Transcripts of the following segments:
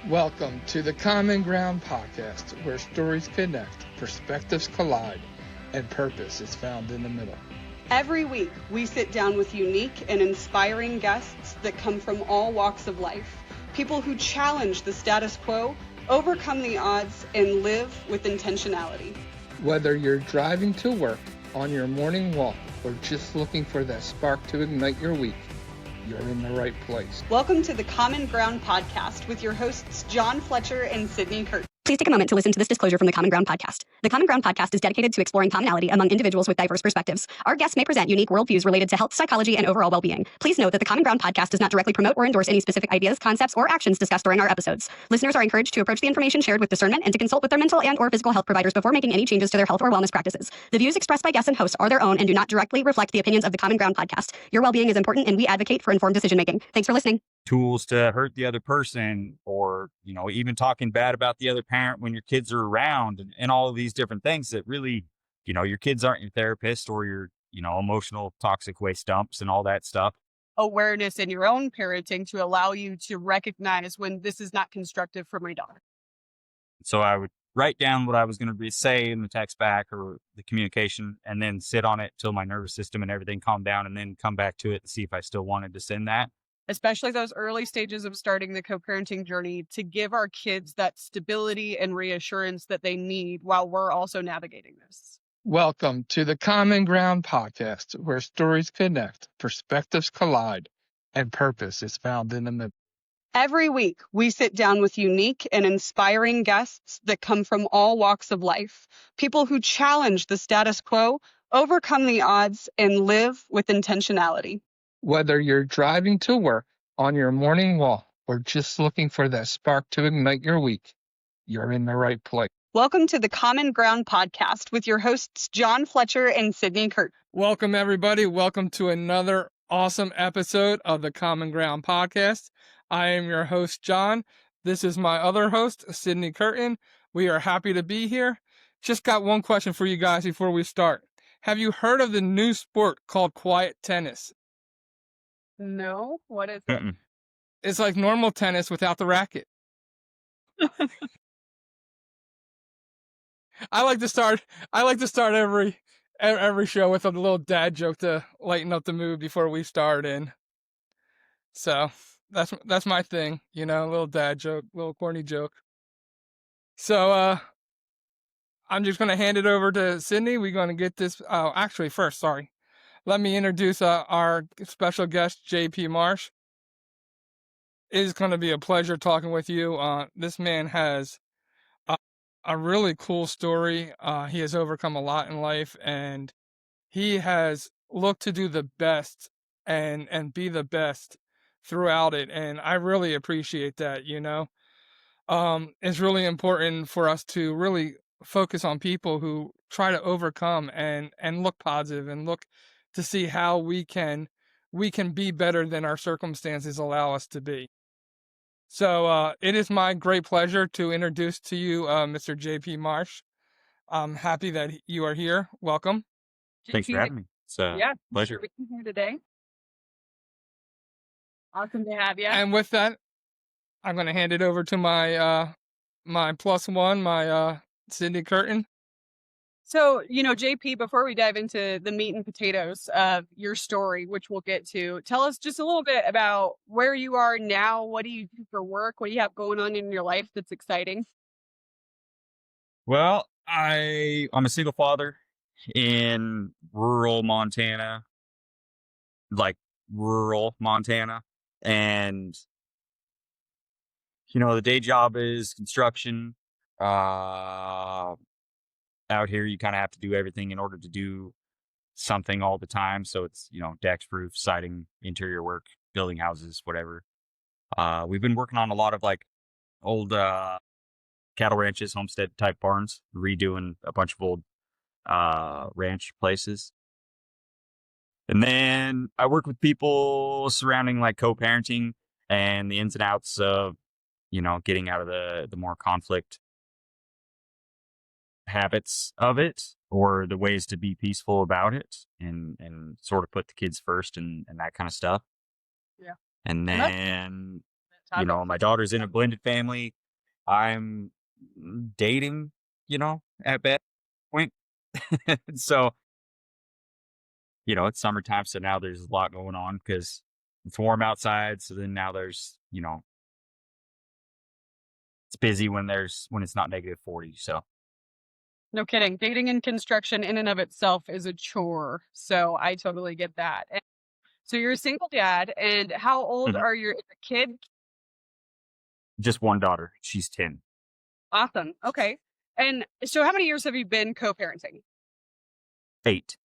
Welcome to the Common Ground podcast, where stories connect, perspectives collide, and purpose is found in the middle. Every week, we sit down with unique and inspiring guests that come from all walks of life. People who challenge the status quo, overcome the odds, and live with intentionality. Whether you're driving to work, on your morning walk, or just looking for that spark to ignite your week, you're in the right place. Welcome to the Common Ground podcast with your hosts, John Fletcher and Sydney Curtin. Please take a moment to listen to this disclosure from the Common Ground podcast. The Common Ground podcast is dedicated to exploring commonality among individuals with diverse perspectives. Our guests may present unique worldviews related to health, psychology, and overall well-being. Please note that the Common Ground podcast does not directly promote or endorse any specific ideas, concepts, or actions discussed during our episodes. Listeners are encouraged to approach the information shared with discernment and to consult with their mental and/or physical health providers before making any changes to their health or wellness practices. The views expressed by guests and hosts are their own and do not directly reflect the opinions of the Common Ground podcast. Your well-being is important, and we advocate for informed decision-making. Thanks for listening. Tools to hurt the other person, or even talking bad about the other parent when your kids are around, and all of these different things that really, your kids aren't your therapist or your emotional toxic waste dumps and all that stuff. Awareness in your own parenting to allow you to recognize when this is not constructive for my daughter. So I would write down what I was going to say in the text back or the communication, and then sit on it till my nervous system and everything calmed down, and then come back to it and see if I still wanted to send that. Especially those early stages of starting the co-parenting journey, to give our kids that stability and reassurance that they need while we're also navigating this. Welcome to the Common Ground podcast, where stories connect, perspectives collide, and purpose is found in the middle. Every week, we sit down with unique and inspiring guests that come from all walks of life. People who challenge the status quo, overcome the odds, and live with intentionality. Whether you're driving to work, on your morning walk, or just looking for that spark to ignite your week, you're in the right place. Welcome to the Common Ground podcast with your hosts, John Fletcher and Sydney Curtin. Welcome, everybody. Welcome to another awesome episode of the Common Ground podcast. I am your host, John. This is my other host, Sydney Curtin. We are happy to be here. Just got one question for you guys before we start. Have you heard of the new sport called quiet tennis? No, what is it? Mm-mm. It's like normal tennis without the racket. I like to start every show with a little dad joke to lighten up the mood before we start in. So that's my thing, a little dad joke, little corny joke. So I'm just gonna hand it over to Sydney. We're gonna get this. Oh, actually, first, sorry. Let me introduce our special guest, JP Marsh. It is going to be a pleasure talking with you. This man has a really cool story. He has overcome a lot in life, and he has looked to do the best and be the best throughout it. And I really appreciate that, It's really important for us to really focus on people who try to overcome and look positive and look to see how we can be better than our circumstances allow us to be. So it is my great pleasure to introduce to you Mr. JP Marsh. I'm happy that you are here. Welcome. Thanks for having me. It's a pleasure. Being here today. Awesome to have you. And with that, I'm going to hand it over to my my plus one, my Sydney Curtin. So, JP, before we dive into the meat and potatoes of your story, which we'll get to, tell us just a little bit about where you are now. What do you do for work? What do you have going on in your life that's exciting? Well, I'm a single father in rural Montana, and the day job is construction. Out here, you kind of have to do everything in order to do something all the time. So it's, decks, roofs, siding, interior work, building houses, whatever. We've been working on a lot of old cattle ranches, homestead type barns, redoing a bunch of old ranch places. And then I work with people surrounding co-parenting and the ins and outs of, getting out of the more conflict habits of it, or the ways to be peaceful about it, and sort of put the kids first and that kind of stuff. Yeah. And then You topic know, for my daughter's in a blended family. I'm dating, at that point. So, it's summertime. So now there's a lot going on because it's warm outside. So then now there's, it's busy when it's not -40. So, No kidding. Dating and construction in and of itself is a chore. So I totally get that. And so you're a single dad, and how old mhm. are your kid? Just one daughter. She's 10. Awesome. Okay. And so how many years have you been co-parenting? 8.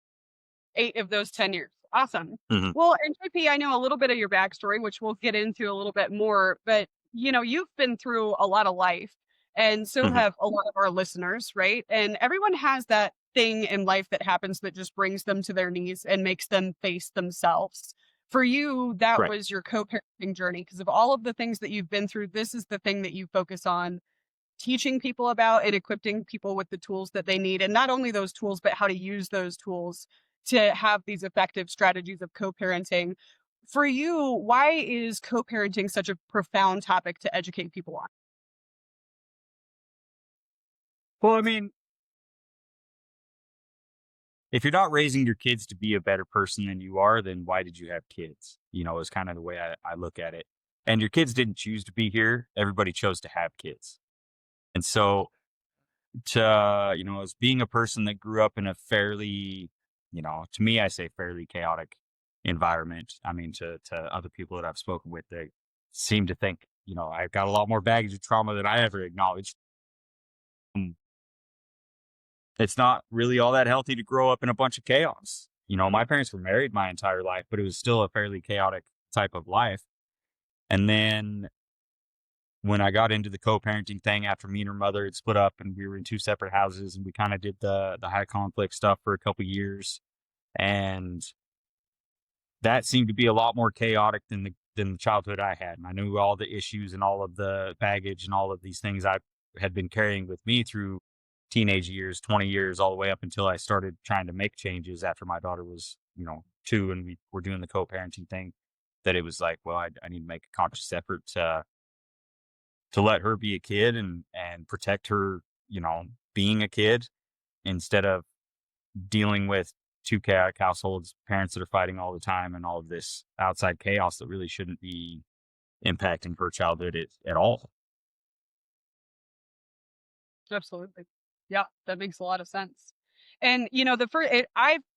8 of those 10 years. Awesome. Mhm, Well, and JP, I know a little bit of your backstory, which we'll get into a little bit more, but you've been through a lot of life, and so mhm. have a lot of our listeners, right? And everyone has that thing in life that happens that just brings them to their knees and makes them face themselves. For you, that Right. was your co-parenting journey because of all of the things that you've been through. This is the thing that you focus on teaching people about and equipping people with the tools that they need. And not only those tools, but how to use those tools to have these effective strategies of co-parenting. For you, why is co-parenting such a profound topic to educate people on? Well, I mean, if you're not raising your kids to be a better person than you are, then why did you have kids? Is kind of the way I look at it. And your kids didn't choose to be here. Everybody chose to have kids. And so as being a person that grew up in a fairly, to me, I say fairly chaotic environment. I mean, to other people that I've spoken with, they seem to think, I've got a lot more baggage of trauma than I ever acknowledged. It's not really all that healthy to grow up in a bunch of chaos. My parents were married my entire life, but it was still a fairly chaotic type of life. And then when I got into the co-parenting thing after me and her mother had split up and we were in 2 separate houses and we kind of did the high conflict stuff for a couple years. And that seemed to be a lot more chaotic than the childhood I had. And I knew all the issues and all of the baggage and all of these things I had been carrying with me through teenage years, 20 years, all the way up until I started trying to make changes after my daughter was, 2 and we were doing the co-parenting thing. That it was like, well, I need to make a conscious effort to let her be a kid and protect her, being a kid instead of dealing with 2 chaotic households, parents that are fighting all the time, and all of this outside chaos that really shouldn't be impacting her childhood at all. Absolutely. Yeah, that makes a lot of sense. And the first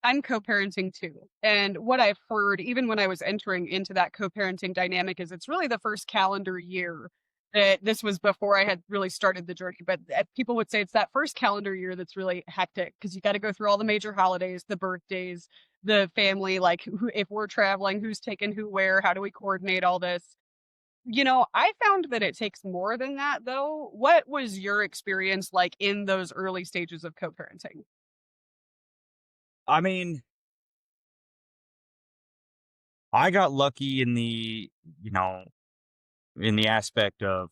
I'm co-parenting too. And what I've heard, even when I was entering into that co-parenting dynamic, is it's really the first calendar year that this was before I had really started the journey. But people would say it's that first calendar year that's really hectic because you got to go through all the major holidays, the birthdays, the family, like if we're traveling, who's taking who where, how do we coordinate all this? I found that it takes more than that, though. What was your experience like in those early stages of co-parenting? I mean, I got lucky in the aspect of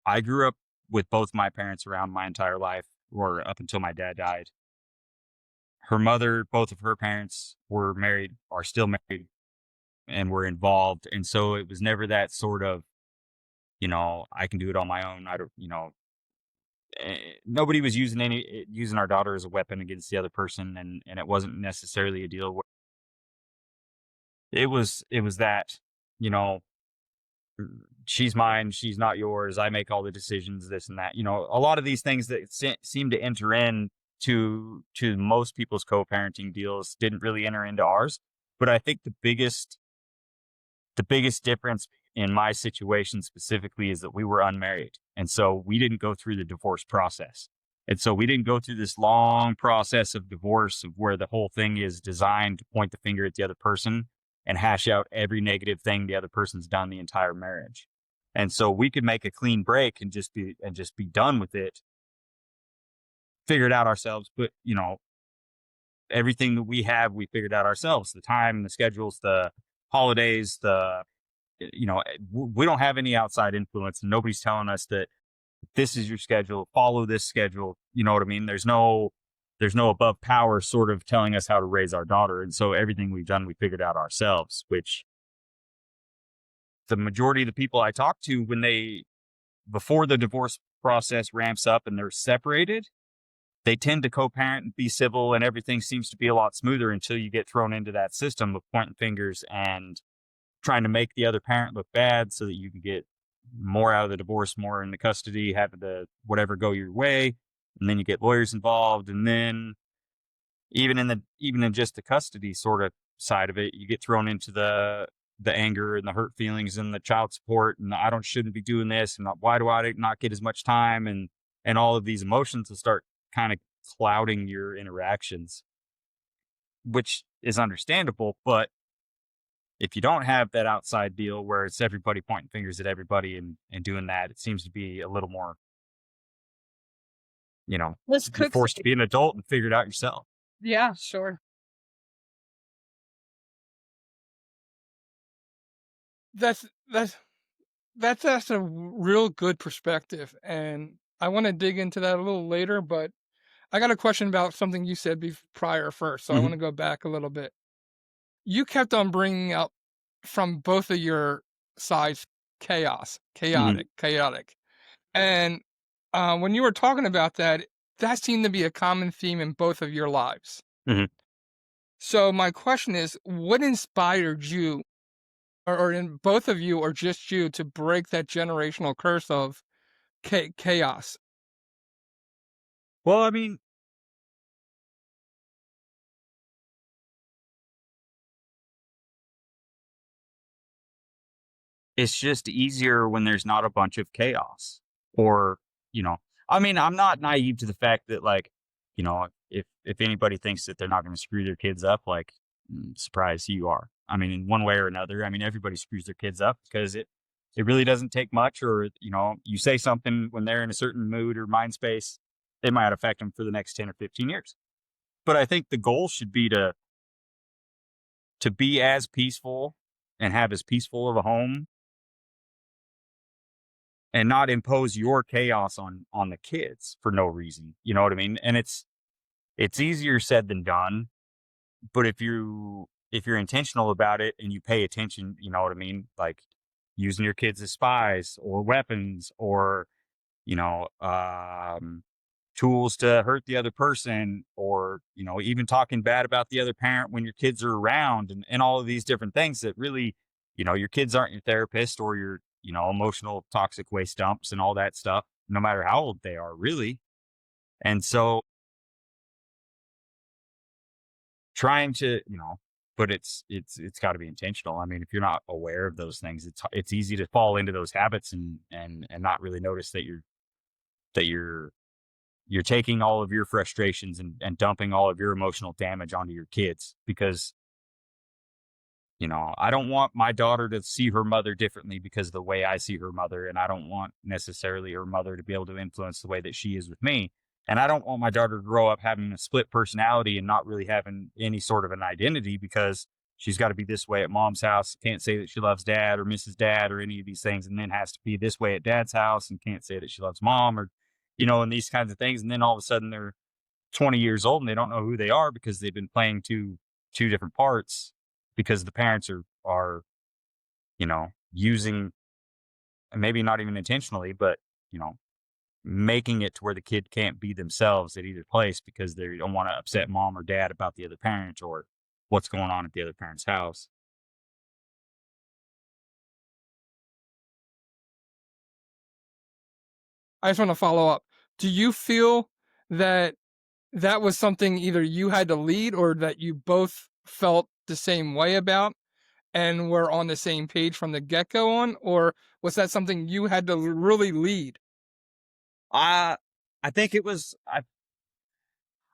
I grew up with both my parents around my entire life, or up until my dad died. Her mother, both of her parents were married, are still married, and were involved. And so it was never that sort of, I can do it on my own. I don't, nobody was using our daughter as a weapon against the other person. And it wasn't necessarily a deal where it was that, you know, she's mine, she's not yours. I make all the decisions, this and that. A lot of these things that seem to enter in to most people's co-parenting deals didn't really enter into ours. But I think the biggest difference in my situation specifically is that we were unmarried. And so we didn't go through the divorce process. And so we didn't go through this long process of divorce of where the whole thing is designed to point the finger at the other person and hash out every negative thing the other person's done the entire marriage. And so we could make a clean break and just be done with it, figure it out ourselves. But, everything that we figured out ourselves, the time, the schedules, the holidays, we don't have any outside influence, and nobody's telling us that this is your schedule, follow this schedule. You know what I mean? There's no above power sort of telling us how to raise our daughter. And so everything we've done, we figured out ourselves, which the majority of the people I talk to, before the divorce process ramps up and they're separated, they tend to co-parent and be civil, and everything seems to be a lot smoother until you get thrown into that system of pointing fingers and trying to make the other parent look bad so that you can get more out of the divorce, more in the custody, have the whatever go your way, and then you get lawyers involved, and then even in just the custody sort of side of it, you get thrown into the anger and the hurt feelings and the child support and shouldn't be doing this, and why do I not get as much time, and all of these emotions will start kind of clouding your interactions, which is understandable. But if you don't have that outside deal where it's everybody pointing fingers at everybody and doing that, it seems to be a little more, Let's you're cook. forced to be an adult and figure it out yourself. Yeah, sure. That's a real good perspective, and I want to dig into that a little later. But I got a question about something you said prior first, so I want to go back a little bit. You kept on bringing up from both of your sides chaotic, and when you were talking about that, that seemed to be a common theme in both of your lives. So my question is, what inspired you, or in both of you, or just you, to break that generational curse of chaos? Well, I mean, it's just easier when there's not a bunch of chaos, or, I'm not naive to the fact that, like, if anybody thinks that they're not going to screw their kids up, like, surprise, you are. I mean, in one way or another, everybody screws their kids up because it really doesn't take much, or, you say something when they're in a certain mood or mind space, it might affect them for the next 10 or 15 years. But I think the goal should be to be as peaceful and have as peaceful of a home and not impose your chaos on the kids for no reason. You know what I mean? And it's easier said than done, but if you're intentional about it and you pay attention, you know what I mean? Like using your kids as spies or weapons, or, tools to hurt the other person, or, even talking bad about the other parent when your kids are around, and all of these different things that really, your kids aren't your therapist or your, emotional toxic waste dumps and all that stuff, no matter how old they are, really. And so trying to, but it's got to be intentional. I mean, if you're not aware of those things, it's easy to fall into those habits and not really notice that you're taking all of your frustrations and dumping all of your emotional damage onto your kids, because, I don't want my daughter to see her mother differently because of the way I see her mother. And I don't want necessarily her mother to be able to influence the way that she is with me. And I don't want my daughter to grow up having a split personality and not really having any sort of an identity, because she's got to be this way at mom's house, can't say that she loves dad or misses dad or any of these things, and then has to be this way at dad's house and can't say that she loves mom, or, and these kinds of things. And then all of a sudden they're 20 years old and they don't know who they are because they've been playing two different parts, because the parents are using, maybe not even intentionally, but, making it to where the kid can't be themselves at either place because they don't want to upset mom or dad about the other parent or what's going on at the other parent's house. I just want to follow up. Do you feel that that was something either you had to lead, or that you both felt the same way about and were on the same page from the get-go on, or was that something you had to really lead? I think it was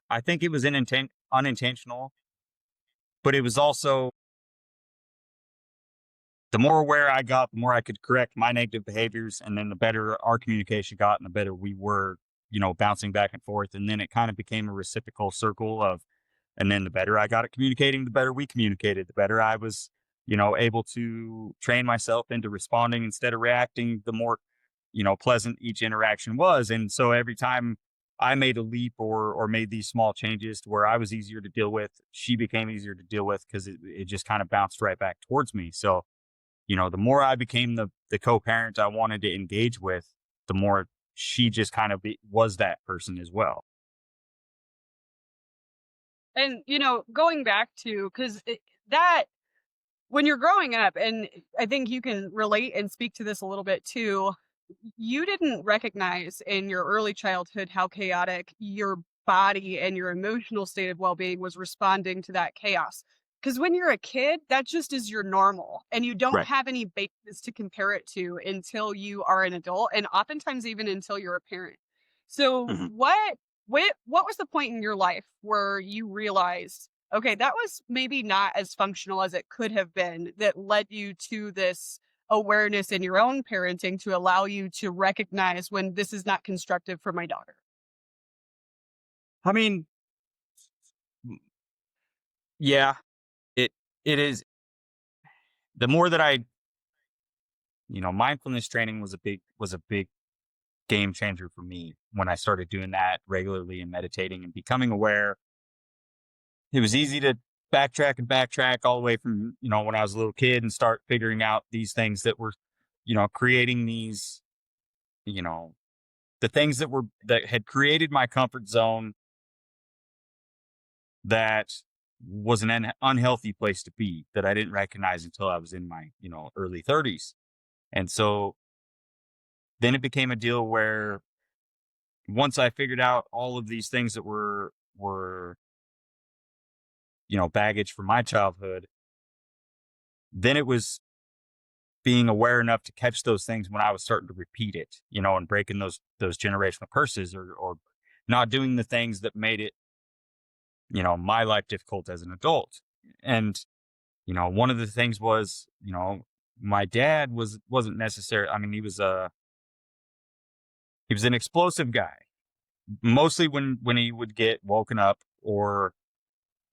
I think it was unintentional, but it was also, the more aware I got, the more I could correct my negative behaviors, and then the better our communication got and the better we were, bouncing back and forth. And then it kind of became a reciprocal circle of, and then the better I got at communicating, the better we communicated, the better I was, able to train myself into responding instead of reacting, the more, pleasant each interaction was. And so every time I made a leap or made these small changes to where I was easier to deal with, she became easier to deal with, because it just kind of bounced right back towards me. So the more I became the co-parent I wanted to engage with, the more she just kind of was that person as well. And, going back to, because that, when you're growing up, and I think you can relate and speak to this a little bit too, you didn't recognize in your early childhood how chaotic your body and your emotional state of well-being was responding to that chaos. Because when you're a kid, that just is your normal, and you don't Right. have any basis to compare it to until you are an adult, and oftentimes even until you're a parent. So Mhm. what was the point in your life where you realized, okay, that was maybe not as functional as it could have been, that led you to this awareness in your own parenting to allow you to recognize when this is not constructive for my daughter? I mean, yeah, it is. The more that mindfulness training was a big game changer for me when I started doing that regularly and meditating and becoming aware. It was easy to backtrack all the way from, when I was a little kid and start figuring out these things that were, creating these, you know, the things that had created my comfort zone, that was an unhealthy place to be, that I didn't recognize until I was in my, early 30s. And so then it became a deal where once I figured out all of these things that were, baggage from my childhood, then it was being aware enough to catch those things when I was starting to repeat it, and breaking those generational curses, or not doing the things that made it, my life difficult as an adult. And, one of the things was, my dad wasn't necessary. I mean, he was an explosive guy, mostly when he would get woken up, or,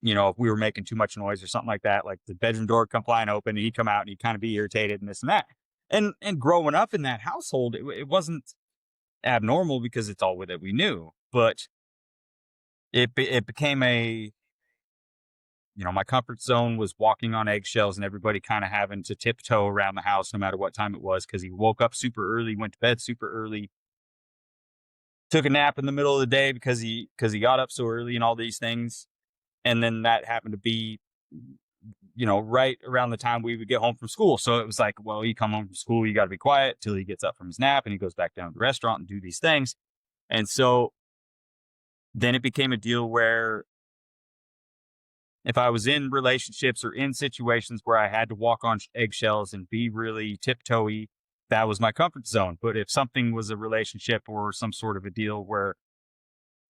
if we were making too much noise or something like that, like the bedroom door would come flying open and he'd come out and he'd kind of be irritated and this and that. And growing up in that household, it wasn't abnormal because it's all that we knew, but it became my comfort zone was walking on eggshells and everybody kind of having to tiptoe around the house no matter what time it was, because he woke up super early, went to bed super early, took a nap in the middle of the day because he got up so early and all these things. And then that happened to be, right around the time we would get home from school. So it was like, well, you come home from school, you got to be quiet till he gets up from his nap and he goes back down to the restaurant and do these things. And so then it became a deal where if I was in relationships or in situations where I had to walk on eggshells and be really tiptoey, that was my comfort zone. But if something was a relationship or some sort of a deal where,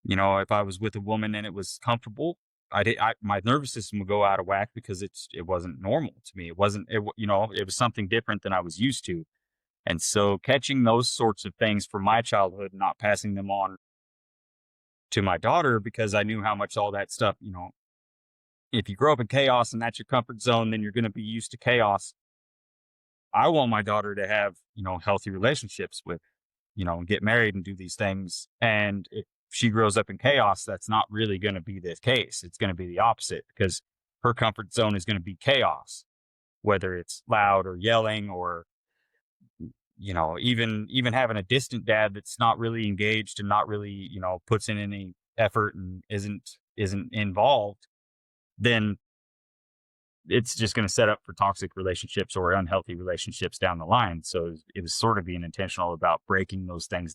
if I was with a woman and it was comfortable, my nervous system would go out of whack because it wasn't normal to me. It wasn't, it was something different than I was used to. And so catching those sorts of things from my childhood, not passing them on to my daughter, because I knew how much all that stuff, if you grow up in chaos and that's your comfort zone, then you're going to be used to chaos. I want my daughter to have, healthy relationships with, get married and do these things. And if she grows up in chaos, that's not really going to be the case. It's going to be the opposite, because her comfort zone is going to be chaos, whether it's loud or yelling, or, even having a distant dad that's not really engaged and not really, puts in any effort and isn't involved, then it's just going to set up for toxic relationships or unhealthy relationships down the line. So it was sort of being intentional about breaking those things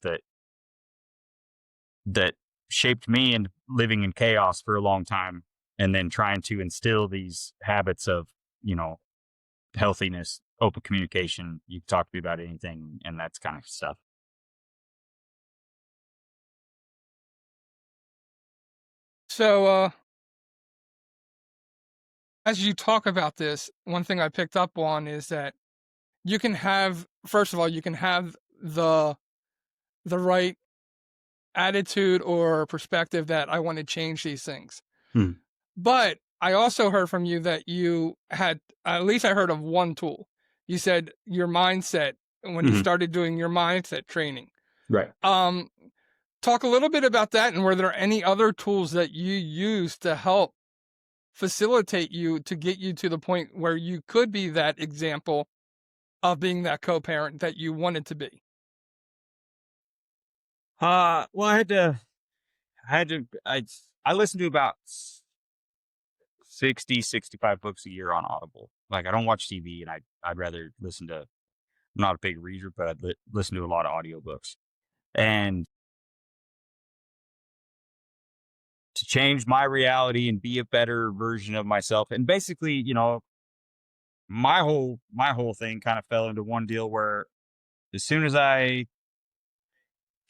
that shaped me and living in chaos for a long time, and then trying to instill these habits of, healthiness, open communication. You can talk to me about anything, and that's kind of stuff. So, as you talk about this, one thing I picked up on is that you can have, first of all, you can have the right attitude or perspective that I want to change these things. Hmm. But I also heard from you that you had, at least I heard of one tool. You said your mindset when you started doing your mindset training. Right. Talk a little bit about that, and were there any other tools that you used to help facilitate you to get you to the point where you could be that example of being that co-parent that you wanted to be? Well, I listened to about 65 books a year on Audible. Like, I don't watch TV, and I'd rather listen to, I'm not a big reader, but I'd listen to a lot of audiobooks. And to change my reality and be a better version of myself. And basically, my whole thing kind of fell into one deal where as soon as I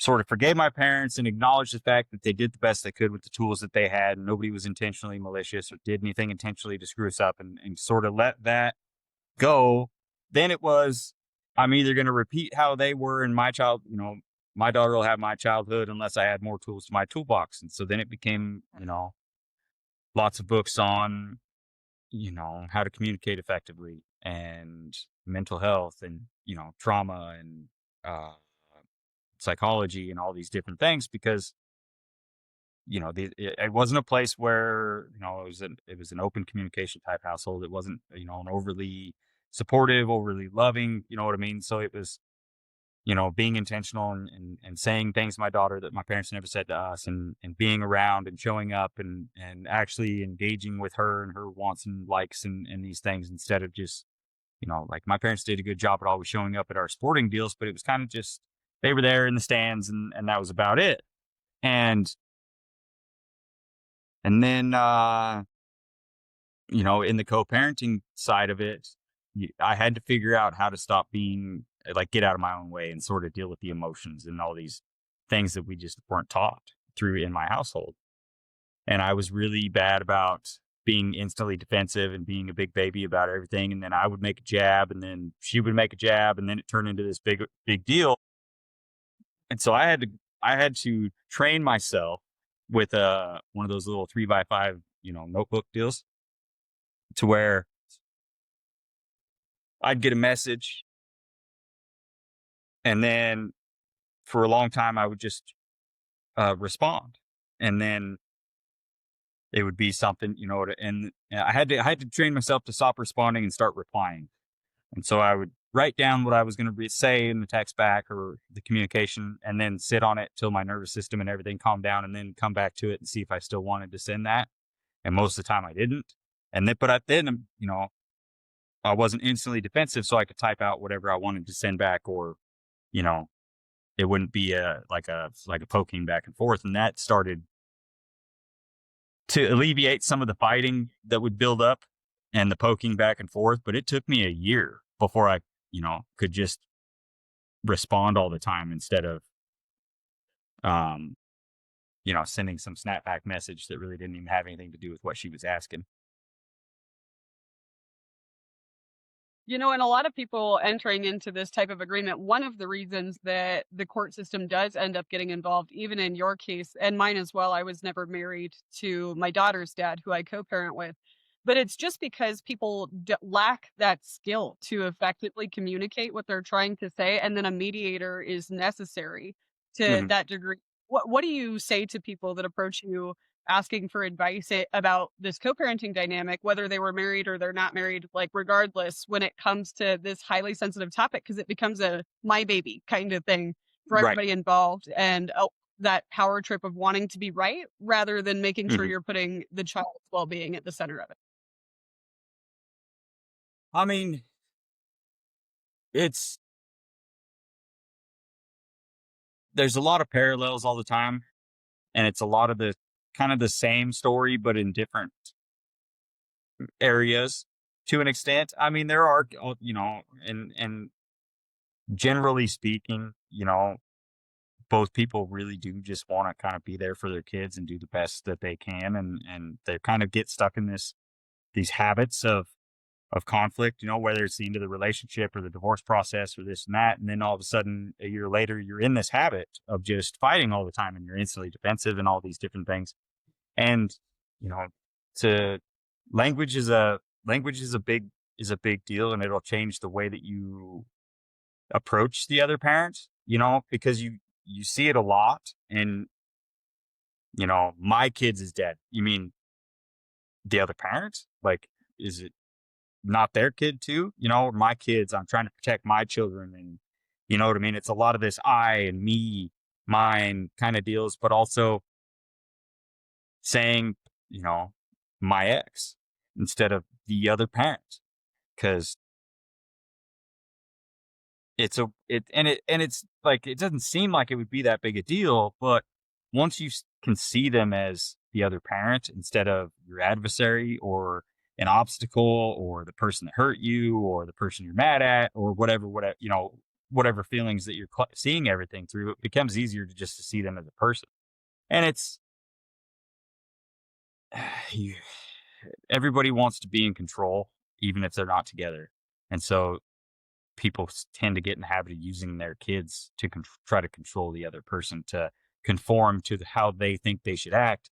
sort of forgave my parents and acknowledged the fact that they did the best they could with the tools that they had, and nobody was intentionally malicious or did anything intentionally to screw us up, and sort of let that go, then it was, I'm either going to repeat how they were in my daughter will have my childhood unless I add more tools to my toolbox. And so then it became, lots of books on, how to communicate effectively and mental health and, trauma and psychology and all these different things, because it wasn't a place where it was an open communication type household. It wasn't an overly supportive, overly loving, you know what I mean? So it was being intentional and saying things to my daughter that my parents never said to us, and being around and showing up and actually engaging with her and her wants and likes and these things, instead of just like, my parents did a good job at always showing up at our sporting deals, but it was kind of just, they were there in the stands and that was about it. And then, in the co-parenting side of it, I had to figure out how to stop being like, get out of my own way and sort of deal with the emotions and all these things that we just weren't taught through in my household. And I was really bad about being instantly defensive and being a big baby about everything. And then I would make a jab, and then she would make a jab, and then it turned into this big deal. And so I had to train myself with one of those little 3x5, notebook deals, to where I'd get a message, and then for a long time I would just respond, and then it would be something, and I had to train myself to stop responding and start replying. And so I would write down what I was going to say in the text back or the communication, and then sit on it till my nervous system and everything calmed down, and then come back to it and see if I still wanted to send that. And most of the time I didn't. Then, I wasn't instantly defensive, so I could type out whatever I wanted to send back, or, it wouldn't be like a poking back and forth. And that started to alleviate some of the fighting that would build up and the poking back and forth. But it took me a year before I, could just respond all the time, instead of, sending some snapback message that really didn't even have anything to do with what she was asking. And a lot of people entering into this type of agreement, one of the reasons that the court system does end up getting involved, even in your case and mine as well, I was never married to my daughter's dad, who I co-parent with, but it's just because people lack that skill to effectively communicate what they're trying to say, and then a mediator is necessary to Mhm. that degree. What do you say to people that approach you asking for advice about this co-parenting dynamic, whether they were married or they're not married, like, regardless, when it comes to this highly sensitive topic, because it becomes a my baby kind of thing for Right. everybody involved, and that power trip of wanting to be right rather than making sure Mhm. you're putting the child's well-being at the center of it. I mean, it's there's a lot of parallels all the time, and it's a lot of the kind of the same story, but in different areas to an extent. I mean, there are, and generally speaking, both people really do just want to kind of be there for their kids and do the best that they can, and they kind of get stuck in these habits of conflict, whether it's the end of the relationship or the divorce process or this and that. And then all of a sudden, a year later, you're in this habit of just fighting all the time, and you're instantly defensive and all these different things. And, you know, to language is a big deal, and it'll change the way that you approach the other parent, because you see it a lot. And, my kids is dead. You mean the other parent? Like, is it not their kid too, or my kids. I'm trying to protect my children, and you know what I mean? It's a lot of this I and me, mine kind of deals, but also saying, my ex instead of the other parent, because it's like, it doesn't seem like it would be that big a deal, but once you can see them as the other parent instead of your adversary or an obstacle or the person that hurt you or the person you're mad at or whatever feelings that you're seeing everything through, it becomes easier to just to see them as a person. And it's you, everybody wants to be in control, even if they're not together. And so people tend to get in the habit of using their kids to try to control the other person, to conform to how they think they should act,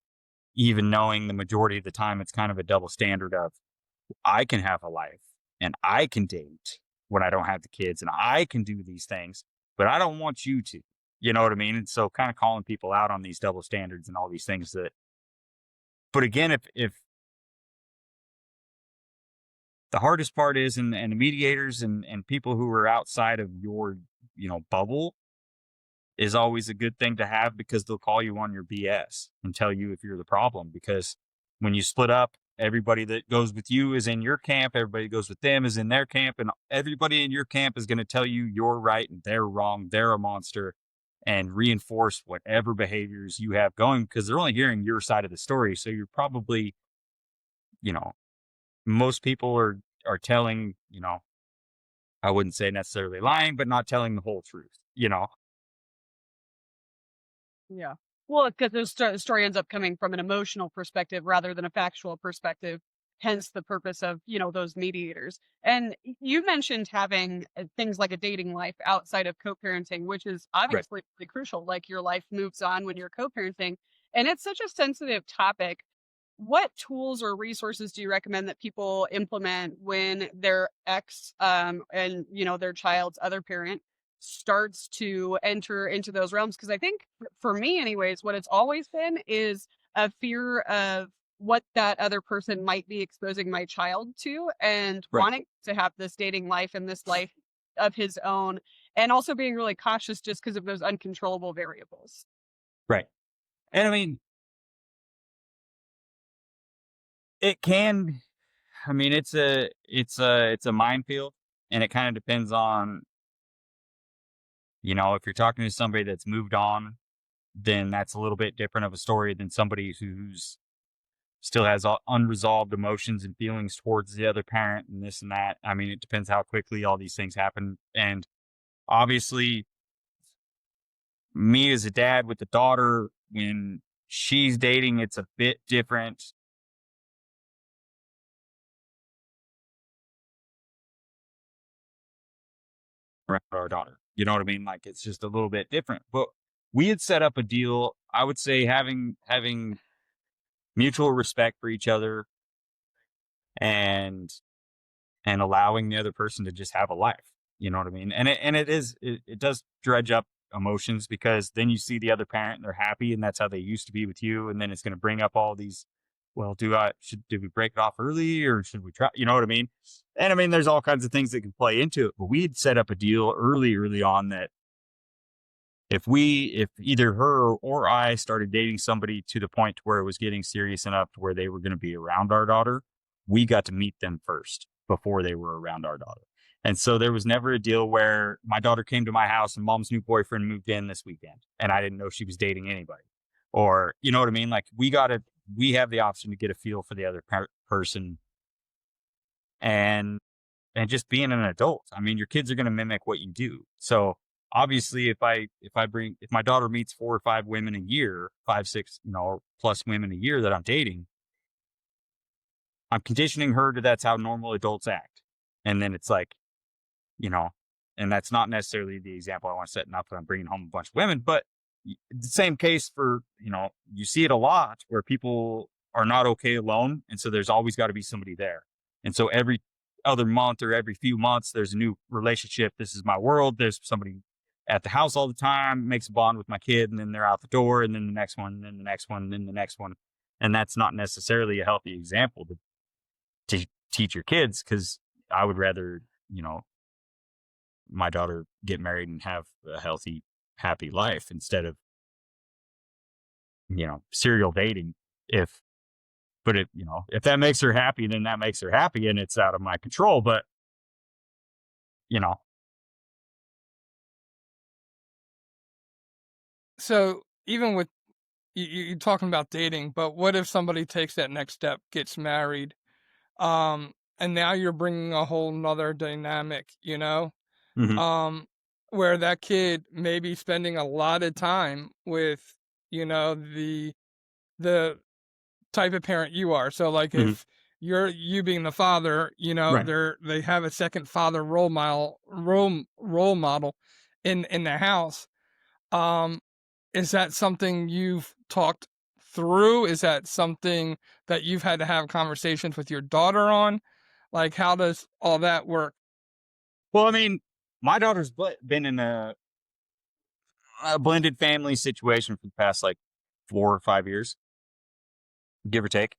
even knowing the majority of the time it's kind of a double standard of, I can have a life and I can date when I don't have the kids and I can do these things, but I don't want you to, you know what I mean? And so kind of calling people out on these double standards and all these things but again, if the hardest part is, and the mediators and people who are outside of your, bubble, is always a good thing to have, because they'll call you on your BS and tell you if you're the problem. Because when you split up, everybody that goes with you is in your camp, everybody that goes with them is in their camp, and everybody in your camp is going to tell you you're right and they're wrong, they're a monster, and reinforce whatever behaviors you have going, because they're only hearing your side of the story. So you're probably, most people are telling, I wouldn't say necessarily lying, but not telling the whole truth. Yeah. Well, because the story ends up coming from an emotional perspective rather than a factual perspective. Hence the purpose of, those mediators. And you mentioned having things like a dating life outside of co-parenting, which is Right. obviously really crucial. Like, your life moves on when you're co-parenting. And it's such a sensitive topic. What tools or resources do you recommend that people implement when their ex and their child's other parent starts to enter into those realms? Because I think, for me anyways, what it's always been is a fear of what that other person might be exposing my child to, and Right. wanting to have this dating life and this life of his own, and also being really cautious just because of those uncontrollable variables. Right. And I mean, it can, it's a minefield, and it kind of depends on, if you're talking to somebody that's moved on, then that's a little bit different of a story than somebody who's still has unresolved emotions and feelings towards the other parent and this and that. I mean, it depends how quickly all these things happen. And obviously, me as a dad with the daughter, when she's dating, it's a bit different. Around our daughter, you know what I mean? Like, it's just a little bit different. But we had set up a deal. I would say having mutual respect for each other, and allowing the other person to just have a life. You know what I mean? And it does dredge up emotions, because then you see the other parent and they're happy and that's how they used to be with you. And then it's going to bring up all these, well, did we break it off early, or should we try? You know what I mean? And I mean, there's all kinds of things that can play into it, but we had set up a deal early on that if either her or I started dating somebody to the point where it was getting serious enough to where they were going to be around our daughter, we got to meet them first before they were around our daughter. And so there was never a deal where my daughter came to my house and mom's new boyfriend moved in this weekend and I didn't know she was dating anybody, or, you know what I mean? Like, we have the option to get a feel for the other person, and just being an adult. I mean, your kids are going to mimic what you do. So obviously, if my daughter meets 4 or 5 women a year, 5, 6, plus women a year that I'm dating, I'm conditioning her to that's how normal adults act. And then it's like, and that's not necessarily the example I want to set up that I'm bringing home a bunch of women, but the same case for, you see it a lot where people are not okay alone. And so there's always got to be somebody there. And so every other month or every few months, there's a new relationship. This is my world. There's somebody at the house all the time, makes a bond with my kid, and then they're out the door, and then the next one, and then the next one, and then the next one. And that's not necessarily a healthy example to teach your kids, because I would rather, you know, my daughter get married and have a healthy, happy life instead of, you know, serial dating. If, but it, you know, if that makes her happy, then that makes her happy, and it's out of my control. But, you know, So even with you talking about dating, but what if somebody takes that next step, gets married, and now you're bringing a whole nother dynamic, you know, mhm, um, where that kid may be spending a lot of time with, you know, the type of parent you are. So like mhm, if you being the father, you know, right. they have a second father role model in the house. Um, is that something you've talked through? Is that something that you've had to have conversations with your daughter on? Like, how does all that work? Well, I mean, my daughter's been in a blended family situation for the past like 4 or 5 years, give or take.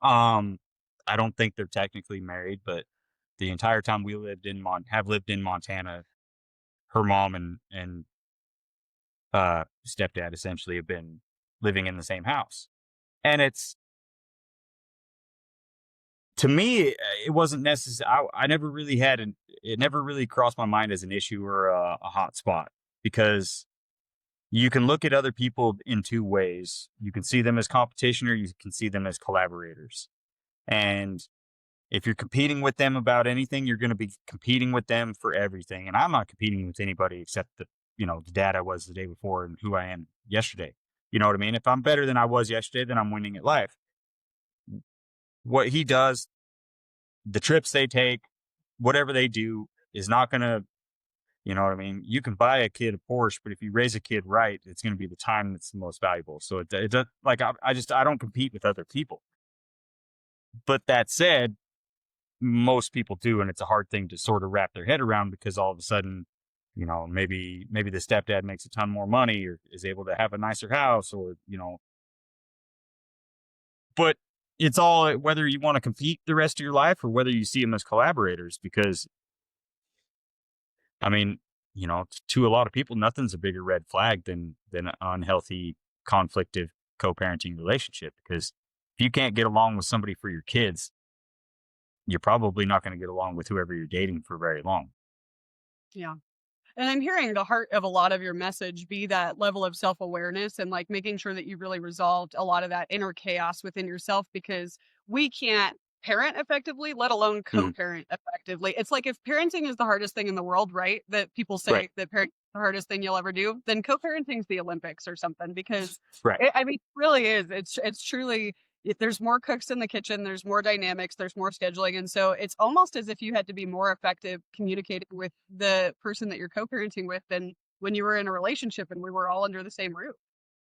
Um, I don't think they're technically married, but the entire time we have lived in Montana, her mom and stepdad essentially have been living in the same house. And it's, to me, it wasn't necessary. I never really it never really crossed my mind as an issue or a hot spot, because you can look at other people in two ways. You can see them as competition, or you can see them as collaborators. And if you're competing with them about anything, you're going to be competing with them for everything. And I'm not competing with anybody except the dad I was the day before and who I am yesterday. You know what I mean? If I'm better than I was yesterday, then I'm winning at life. What he does, the trips they take, whatever they do is not going to, you know what I mean? You can buy a kid a Porsche, but if you raise a kid right, it's going to be the time that's the most valuable. So it does, like, I don't compete with other people. But that said, most people do, and it's a hard thing to sort of wrap their head around, because all of a sudden, maybe the stepdad makes a ton more money or is able to have a nicer house, or but it's all whether you want to compete the rest of your life or whether you see them as collaborators. Because I mean, to a lot of people, nothing's a bigger red flag than an unhealthy, conflictive co-parenting relationship. Because if you can't get along with somebody for your kids, you're probably not going to get along with whoever you're dating for very long. Yeah. And I'm hearing the heart of a lot of your message be that level of self-awareness and like making sure that you really resolved a lot of that inner chaos within yourself, because we can't parent effectively, let alone Mhm. co-parent effectively. It's like if parenting is the hardest thing in the world, right? That people Right. say that parenting is the hardest thing you'll ever do, then co-parenting's the Olympics or something, because Right. I mean, it really is. It's truly there's more cooks in the kitchen, there's more dynamics, there's more scheduling. And so it's almost as if you had to be more effective communicating with the person that you're co-parenting with than when you were in a relationship and we were all under the same roof.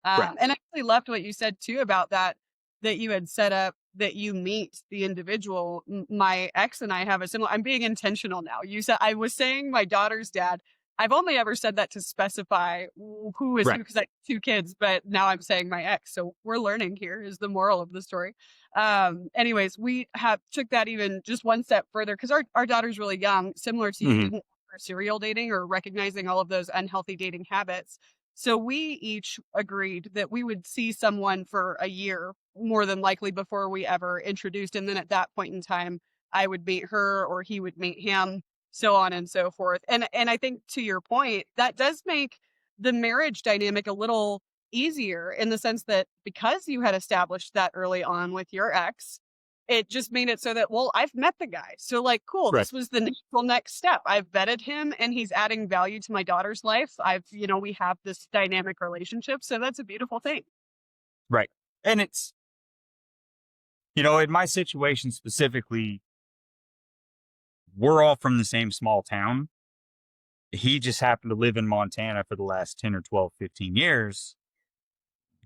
Right. And I really loved what you said too about that you had set up that you meet the individual. My ex and I have a similar, I'm being intentional now. You said, I was saying my daughter's dad. I've only ever said that to specify who is who, Right. because I have two kids, but now I'm saying my ex. So we're learning here is the moral of the story. Anyways, we have took that even just one step further, because our daughter's really young, similar to you, Mhm. didn't offer serial dating or recognizing all of those unhealthy dating habits. So we each agreed that we would see someone for a year, more than likely, before we ever introduced. And then at that point in time, I would meet her or he would meet him, so on and so forth. And I think to your point, that does make the marriage dynamic a little easier, in the sense that because you had established that early on with your ex, it just made it so that, well, I've met the guy. So like, cool, Right. this was the natural next step. I've vetted him and he's adding value to my daughter's life. We have this dynamic relationship. So that's a beautiful thing. Right. And it's, in my situation specifically, we're all from the same small town. He just happened to live in Montana for the last 10 or 12, 15 years.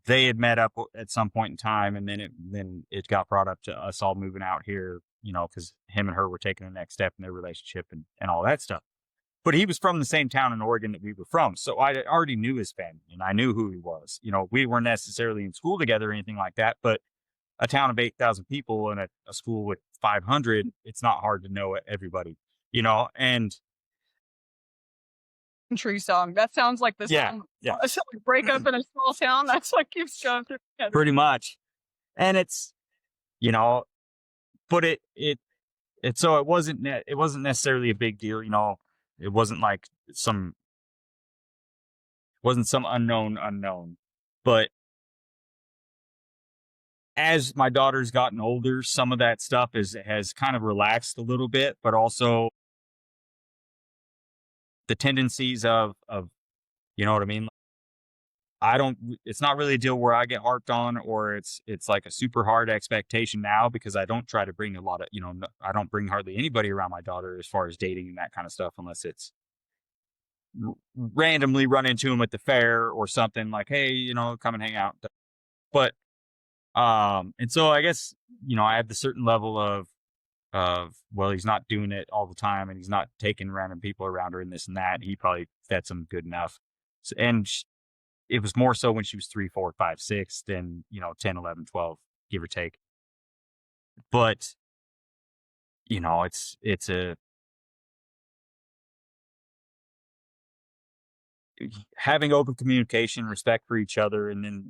They had met up at some point in time, and then it got brought up to us all moving out here, because him and her were taking the next step in their relationship and all that stuff. But he was from the same town in Oregon that we were from. So I already knew his family and I knew who he was. We weren't necessarily in school together or anything like that, but a town of 8,000 people and a school with 500, it's not hard to know everybody, and Country song. That sounds like the yeah, song. yeah, It's like break up in a small town. That's what keeps going through my head. pretty much. And it's, but so it wasn't necessarily a big deal, it wasn't like wasn't some unknown, but as my daughter's gotten older, some of that stuff has kind of relaxed a little bit, but also the tendencies of you know what I mean? It's not really a deal where I get harped on, or it's like a super hard expectation now, because I don't try to bring a lot of, I don't bring hardly anybody around my daughter as far as dating and that kind of stuff, unless it's randomly run into him at the fair or something, like, hey, come and hang out. But, and so I guess, I have the certain level well, he's not doing it all the time, and he's not taking random people around her and this and that. He probably vets them good enough. And it was more so when she was 3, 4, 5, 6 than, 10, 11, 12, give or take. But, it's having open communication, respect for each other, and then,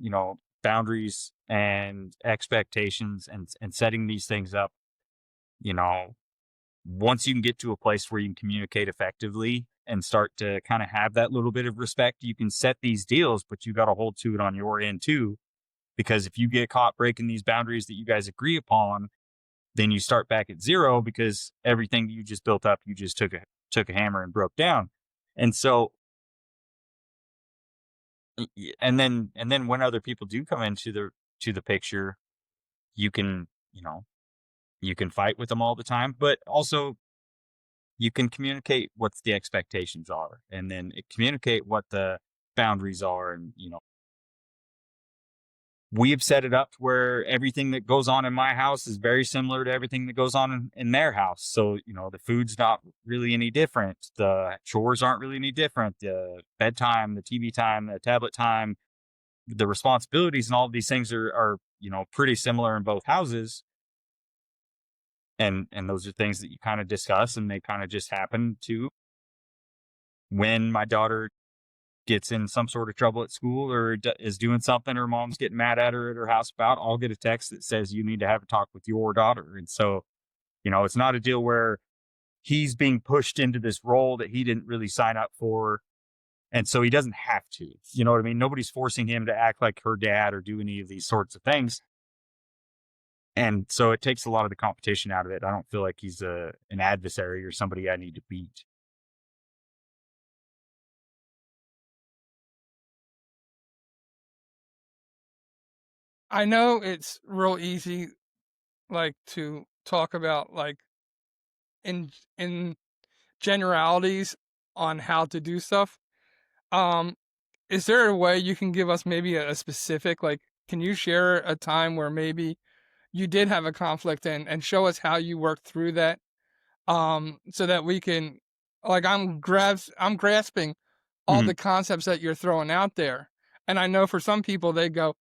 boundaries and expectations, and setting these things up, once you can get to a place where you can communicate effectively and start to kind of have that little bit of respect, you can set these deals, but you got to hold to it on your end too. Because if you get caught breaking these boundaries that you guys agree upon, then you start back at zero, because everything you just built up, you just took a hammer and broke down. And so, and then when other people do come into the picture, you can, you can fight with them all the time, but also you can communicate what the expectations are, and then communicate what the boundaries are. And, we've set it up where everything that goes on in my house is very similar to everything that goes on in their house. So, the food's not really any different. The chores aren't really any different. The bedtime, the TV time, the tablet time, the responsibilities, and all of these things are pretty similar in both houses. And those are things that you kind of discuss, and they kind of just happen to when my daughter gets in some sort of trouble at school, or is doing something her mom's getting mad at her at her house about. I'll get a text that says, you need to have a talk with your daughter. And so, it's not a deal where he's being pushed into this role that he didn't really sign up for. And so he doesn't have to, you know what I mean? Nobody's forcing him to act like her dad or do any of these sorts of things. And so it takes a lot of the competition out of it. I don't feel like he's an adversary or somebody I need to beat. I know it's real easy, like, to talk about, like, in generalities on how to do stuff. Is there a way you can give us maybe a specific, like, can you share a time where maybe you did have a conflict, and show us how you worked through that? So that we can, like, I'm grasping all Mhm. the concepts that you're throwing out there. And I know for some people, they go,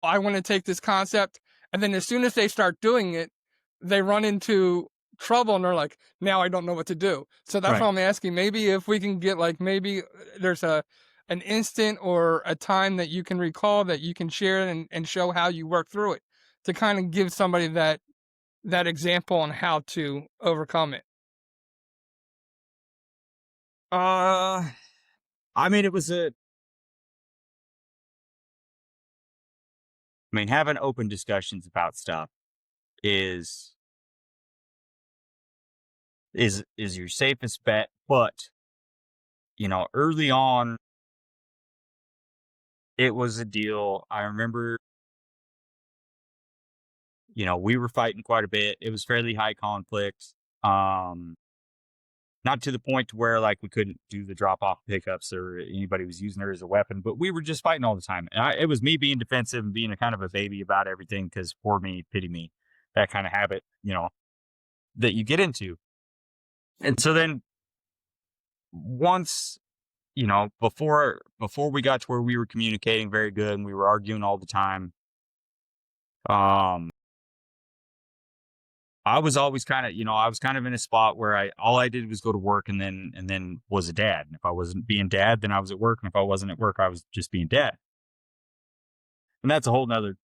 I want to take this concept. And then as soon as they start doing it, they run into trouble, and they're like, now I don't know what to do. So that's Right. why I'm asking, maybe if we can get, like, maybe there's an instant or a time that you can recall that you can share, and show how you work through it, to kind of give somebody that example on how to overcome it. I mean, having open discussions about stuff is your safest bet. But, early on, it was a deal. I remember, we were fighting quite a bit. It was fairly high conflict. Not to the point to where, like, we couldn't do the drop off pickups, or anybody was using her as a weapon, but we were just fighting all the time. And it was me being defensive and being a kind of a baby about everything, because poor me, pity me, that kind of habit, that you get into. And so then once, before we got to where we were communicating very good and we were arguing all the time, I was always kind of, I was kind of in a spot where all I did was go to work and then was a dad. And if I wasn't being dad, then I was at work. And if I wasn't at work, I was just being dad. And that's a whole nother,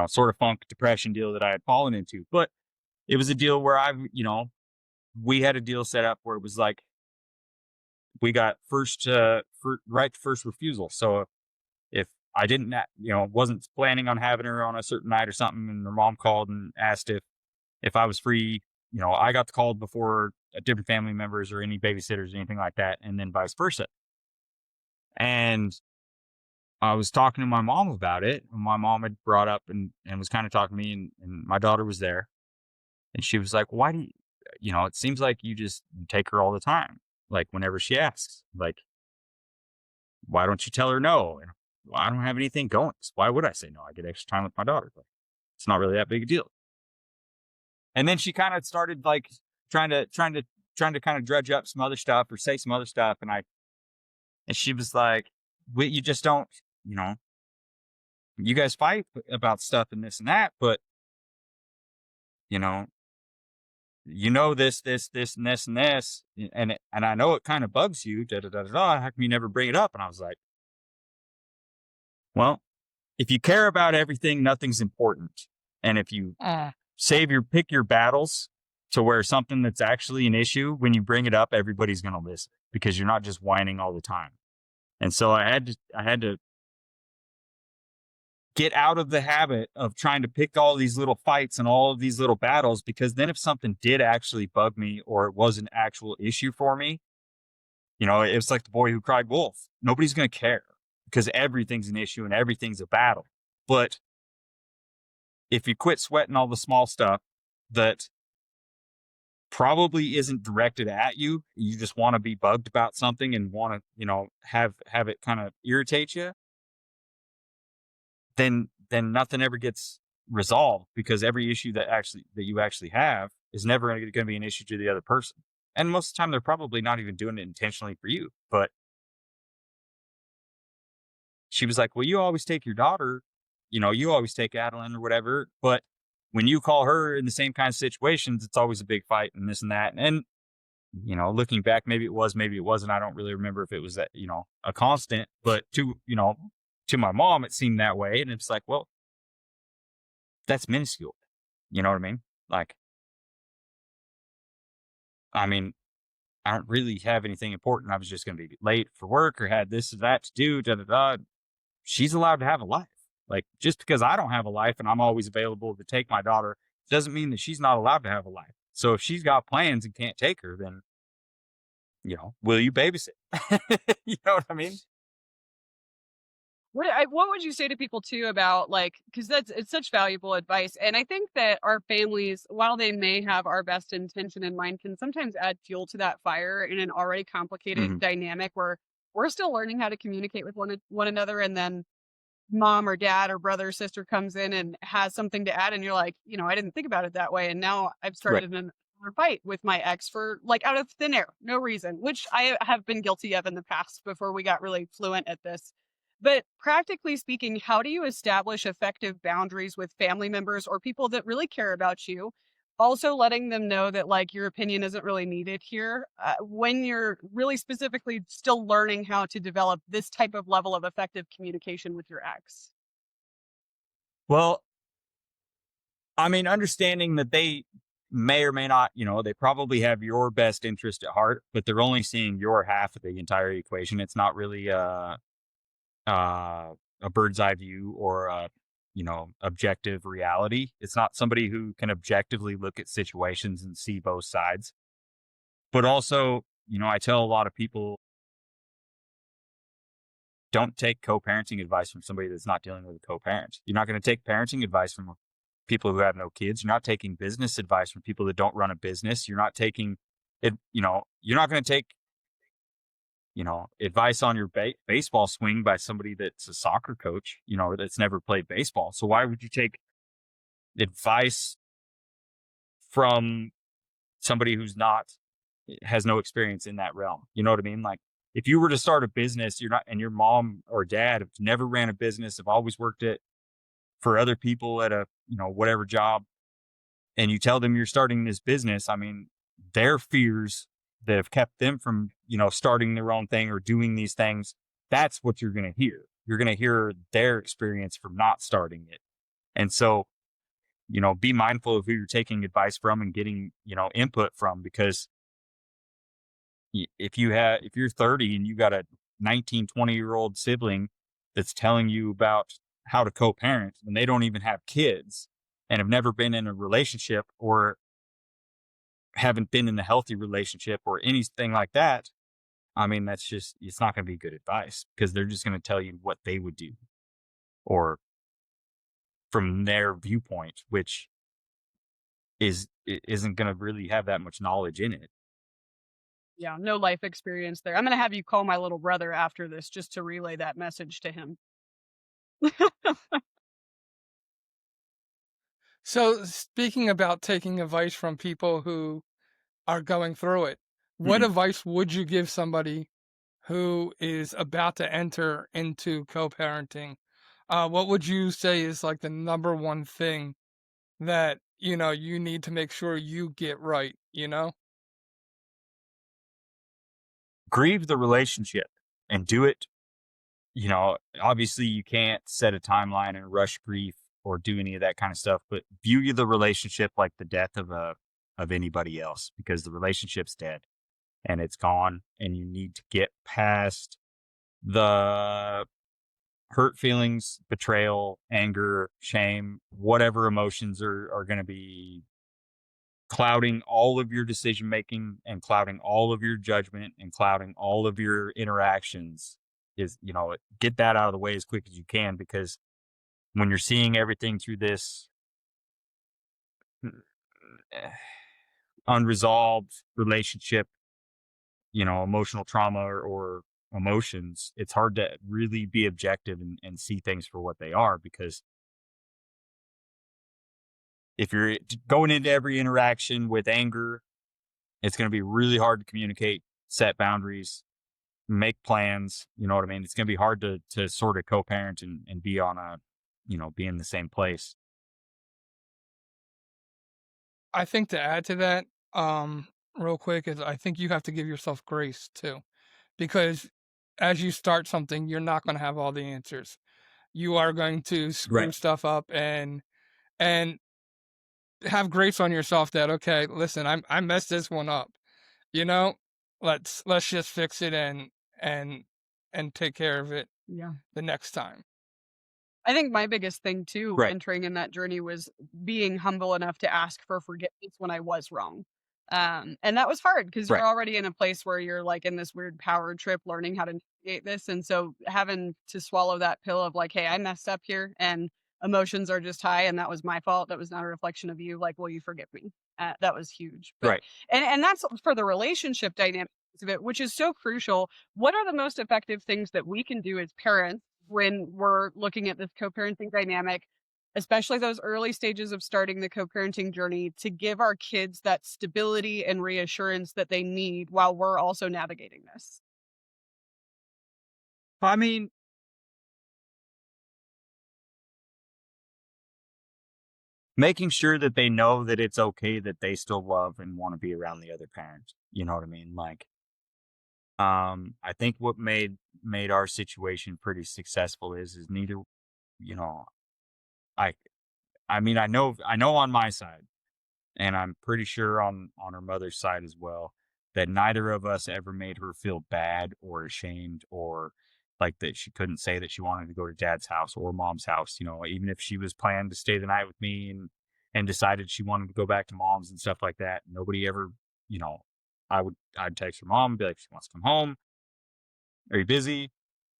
sort of funk depression deal that I had fallen into. But it was a deal where we had a deal set up where it was like, we got right to first refusal. So if I didn't, wasn't planning on having her on a certain night or something, and her mom called and asked if I was free, I got the call before different family members or any babysitters or anything like that, and then vice versa. And I was talking to my mom about it. And my mom had brought up and was kind of talking to me, and my daughter was there, and she was like, "Why do you, it seems like you take her all the time, like whenever she asks, like, why don't you tell her no?" And well, I don't have anything going. So why would I say no? I get extra time with my daughter. Like, it's not really that big a deal. And then she kind of started like trying to kind of dredge up some other stuff or say some other stuff. And she was like, you just don't, you guys fight about stuff and this and that, but this, and this and this, and I know it kind of bugs you, da da da da da. How come you never bring it up? And I was like, well, if you care about everything, nothing's important. And if you pick your battles to where something that's actually an issue, when you bring it up, everybody's going to listen because you're not just whining all the time. And so I had to get out of the habit of trying to pick all these little fights and all of these little battles, because then if something did actually bug me or it was an actual issue for me, it's like the boy who cried wolf. Nobody's going to care because everything's an issue and everything's a battle. But if you quit sweating all the small stuff that probably isn't directed at you, you just want to be bugged about something and want to, have it kind of irritate you, then nothing ever gets resolved, because every issue that you actually have is never going to be an issue to the other person. And most of the time, they're probably not even doing it intentionally for you. But she was like, well, you always take your daughter, you always take Adeline or whatever. But when you call her in the same kind of situations, it's always a big fight and this and that. And, looking back, maybe it was, maybe it wasn't. I don't really remember if it was that, a constant, but to my mom, it seemed that way. And it's like, well, that's minuscule. You know what I mean? Like, I don't really have anything important. I was just going to be late for work or had this or that to do, da da da. She's allowed to have a life. Like, just because I don't have a life and I'm always available to take my daughter doesn't mean that she's not allowed to have a life. So if she's got plans and can't take her, then, will you babysit? You know what I mean? What would you say to people too about, like, because it's such valuable advice, and I think that our families, while they may have our best intention in mind, can sometimes add fuel to that fire in an already complicated dynamic where we're still learning how to communicate with one another, and then mom or dad or brother or sister comes in and has something to add, and you're like, I didn't think about it that way, and now I've started another fight with my ex for, like, out of thin air, no reason, which I have been guilty of in the past before we got really fluent at this. But practically speaking, how do you establish effective boundaries with family members or people that really care about you? Also letting them know that, like, your opinion isn't really needed here when you're really specifically still learning how to develop this type of level of effective communication with your ex. Well, understanding that they may or may not, they probably have your best interest at heart, but they're only seeing your half of the entire equation. It's not really a bird's eye view or a, objective reality. It's not somebody who can objectively look at situations and see both sides. But also, I tell a lot of people, don't take co-parenting advice from somebody that's not dealing with a co-parent. You're not going to take parenting advice from people who have no kids. You're not taking business advice from people that don't run a business. You're not taking it, you're not going to take advice on your baseball swing by somebody that's a soccer coach, that's never played baseball. So why would you take advice from somebody who's has no experience in that realm? You know what I mean? Like, if you were to start a business, and your mom or dad have never ran a business, have always worked for other people at a, whatever job, and you tell them you're starting this business, I mean, their fears that have kept them from, starting their own thing or doing these things, that's what you're going to hear. You're going to hear their experience from not starting it. And so, be mindful of who you're taking advice from and getting, input from, because if you're 30 and you got a 19, 20-year-old sibling that's telling you about how to co-parent and they don't even have kids and have never been in a relationship or haven't been in a healthy relationship or anything like that, I mean, it's not going to be good advice, because they're just going to tell you what they would do or from their viewpoint, which isn't going to really have that much knowledge in it. Yeah, no life experience there. I'm going to have you call my little brother after this just to relay that message to him. So speaking about taking advice from people who are going through it, what Mhm. advice would you give somebody who is about to enter into co-parenting? What would you say is like the number one thing that, you need to make sure you get right, Grieve the relationship and do it. Obviously you can't set a timeline and rush grief or do any of that kind of stuff, but view the relationship like the death of anybody else, because the relationship's dead and it's gone, and you need to get past the hurt feelings, betrayal, anger, shame, whatever emotions are going to be clouding all of your decision making and clouding all of your judgment and clouding all of your interactions. Is, get that out of the way as quick as you can, because when you're seeing everything through this unresolved relationship, emotional trauma or emotions, it's hard to really be objective and see things for what they are, because if you're going into every interaction with anger, it's going to be really hard to communicate, set boundaries, make plans. You know what I mean? It's going to be hard to sort of co-parent and be on be in the same place. I think to add to that, real quick, is I think you have to give yourself grace too, because as you start something, you're not going to have all the answers. You are going to screw Right. stuff up, and have grace on yourself that, okay, listen, I messed this one up. You know, let's just fix it and and take care of it Yeah. the next time. I think my biggest thing too, Right. entering in that journey, was being humble enough to ask for forgiveness when I was wrong. And that was hard because Right. you're already in a place where you're like in this weird power trip learning how to navigate this. And so having to swallow that pill of like, hey, I messed up here and emotions are just high and that was my fault. That was not a reflection of you. Like, will you forgive me? That was huge. But Right. and that's for the relationship dynamics of it, which is so crucial. What are the most effective things that we can do as parents when we're looking at this co-parenting dynamic, especially those early stages of starting the co-parenting journey, to give our kids that stability and reassurance that they need while we're also navigating this? I mean, making sure that they know that it's okay that they still love and want to be around the other parent. You know what I mean? Like, I think what made our situation pretty successful is neither, you know, I I mean, I know on my side, and I'm pretty sure on her mother's side as well, that neither of us ever made her feel bad or ashamed, or like that she couldn't say that she wanted to go to dad's house or mom's house. Even if she was planning to stay the night with me and decided she wanted to go back to mom's and stuff like that, nobody ever, you know, I'd text her mom and be like, she wants to come home. Are you busy?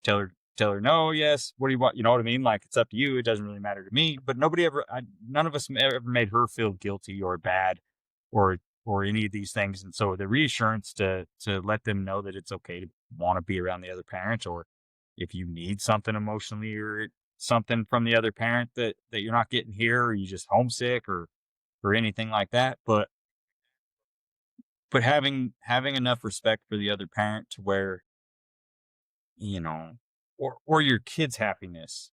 Tell her no, yes. What do you want? You know what I mean? Like, it's up to you. It doesn't really matter to me. But none of us ever made her feel guilty or bad or any of these things. And so the reassurance to let them know that it's okay to want to be around the other parent, or if you need something emotionally or something from the other parent that you're not getting here, or you just homesick or anything like that. But having enough respect for the other parent to where, you know, or your kid's happiness.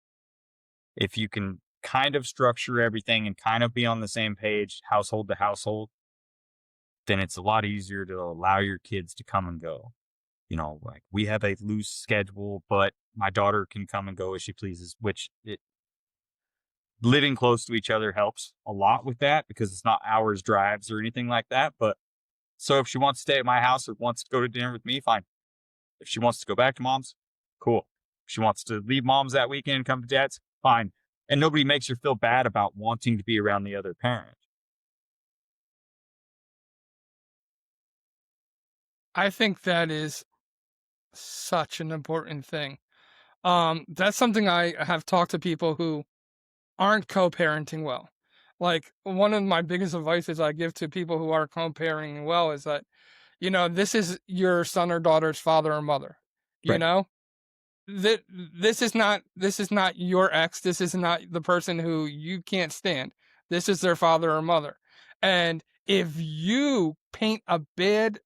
If you can kind of structure everything and kind of be on the same page, household to household, then it's a lot easier to allow your kids to come and go. Like we have a loose schedule, but my daughter can come and go as she pleases, living close to each other helps a lot with that because it's not hours drives or anything like that. But so if she wants to stay at my house or wants to go to dinner with me, fine. If she wants to go back to mom's, cool. If she wants to leave mom's that weekend and come to dad's, fine. And nobody makes her feel bad about wanting to be around the other parent. I think that is such an important thing. That's something I have talked to people who aren't co-parenting well. Like, one of my biggest advices I give to people who are co-parenting well is that, this is your son or daughter's father or mother. You Right. know, that this is not your ex. This is not the person who you can't stand. This is their father or mother. And if you paint a bad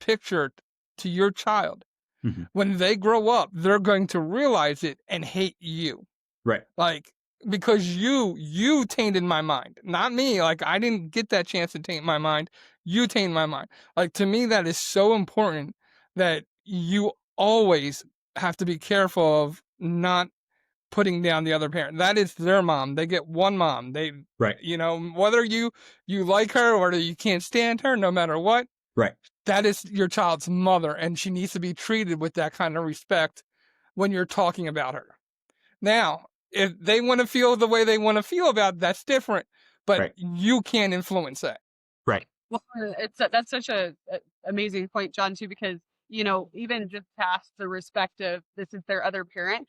picture to your child, Mhm. when they grow up, they're going to realize it and hate you. Right. Like, because you tainted my mind, not me. Like, I didn't get that chance to taint my mind. You tainted my mind. Like, to me, that is so important that you always have to be careful of not putting down the other parent. That is their mom. They get one mom. Right. Whether you like her or whether you can't stand her, no matter what, Right. that is your child's mother, and she needs to be treated with that kind of respect when you're talking about her. Now, if they want to feel the way they want to feel about it, that's different, but Right. you can't influence that. Right. Well, that's such a amazing point, John, too, because even just past the respect of this is their other parent,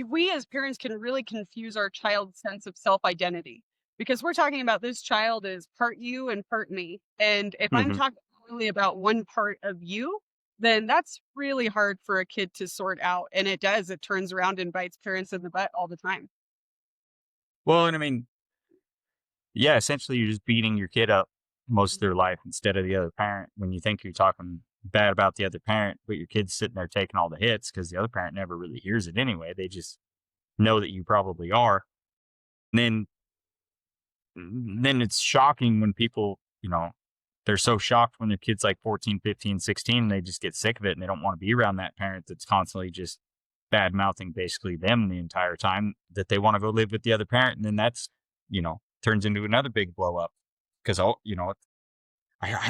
we as parents can really confuse our child's sense of self-identity because we're talking about this child is part you and part me, and if I'm Mhm. talking only about one part of you, then that's really hard for a kid to sort out, and it turns around and bites parents in the butt all the time. Well, and I mean, yeah, essentially you're just beating your kid up most of their life instead of the other parent when you think you're talking bad about the other parent, but your kid's sitting there taking all the hits because the other parent never really hears it anyway. They just know that you probably are. And then it's shocking when people, they're so shocked when their kid's like 14, 15, 16, and they just get sick of it and they don't want to be around that parent that's constantly just bad mouthing basically them the entire time, that they want to go live with the other parent. And then that's, turns into another big blow up because, I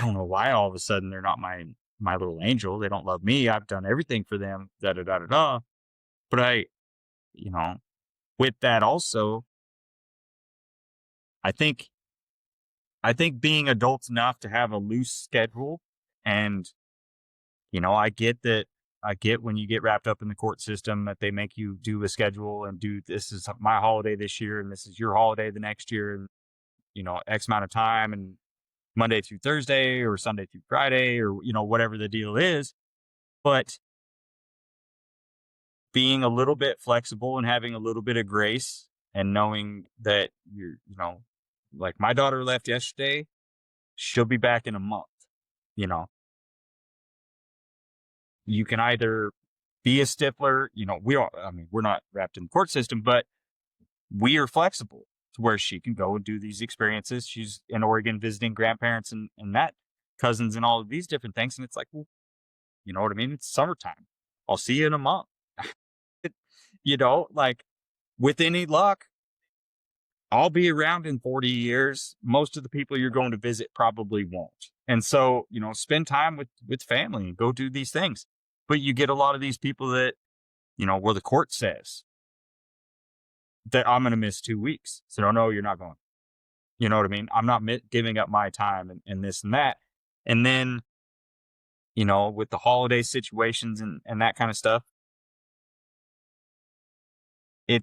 don't know why all of a sudden they're not my little angel. They don't love me. I've done everything for them, da da da da da. But you know, with that also, I think being adults enough to have a loose schedule, and I get that. I get when you get wrapped up in the court system that they make you do a schedule and do, this is my holiday this year and this is your holiday the next year, and X amount of time, and Monday through Thursday or Sunday through Friday, or whatever the deal is. But being a little bit flexible and having a little bit of grace and knowing that like my daughter left yesterday, she'll be back in a month. You can either be a stiffler, we're not wrapped in the court system, but we are flexible to where she can go and do these experiences. She's in Oregon visiting grandparents and that cousins and all of these different things. And it's like, well, you know what I mean? It's summertime. I'll see you in a month. Like, with any luck, I'll be around in 40 years. Most of the people you're going to visit probably won't. And so, spend time with family and go do these things. But you get a lot of these people that, where the court says that I'm going to miss 2 weeks. So, no, you're not going. You know what I mean? I'm not giving up my time and this and that. And then, with the holiday situations and that kind of stuff, I'm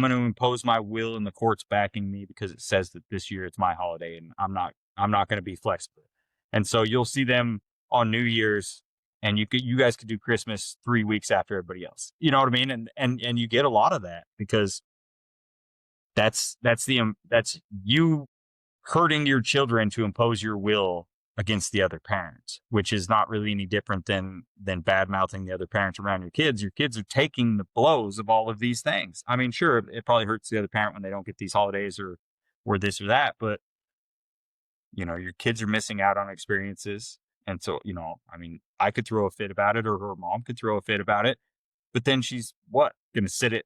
going to impose my will and the court's backing me because it says that this year it's my holiday and I'm not going to be flexible. And so you'll see them on New Year's, and you guys could do Christmas 3 weeks after everybody else. You know what I mean? And you get a lot of that because that's you hurting your children to impose your will against the other parent, which is not really any different than bad mouthing the other parents around your kids. Your kids are taking the blows of all of these things. I mean, sure, it probably hurts the other parent when they don't get these holidays or this or that, but your kids are missing out on experiences. And so, I mean, I could throw a fit about it, or her mom could throw a fit about it, but then she's what, going to sit it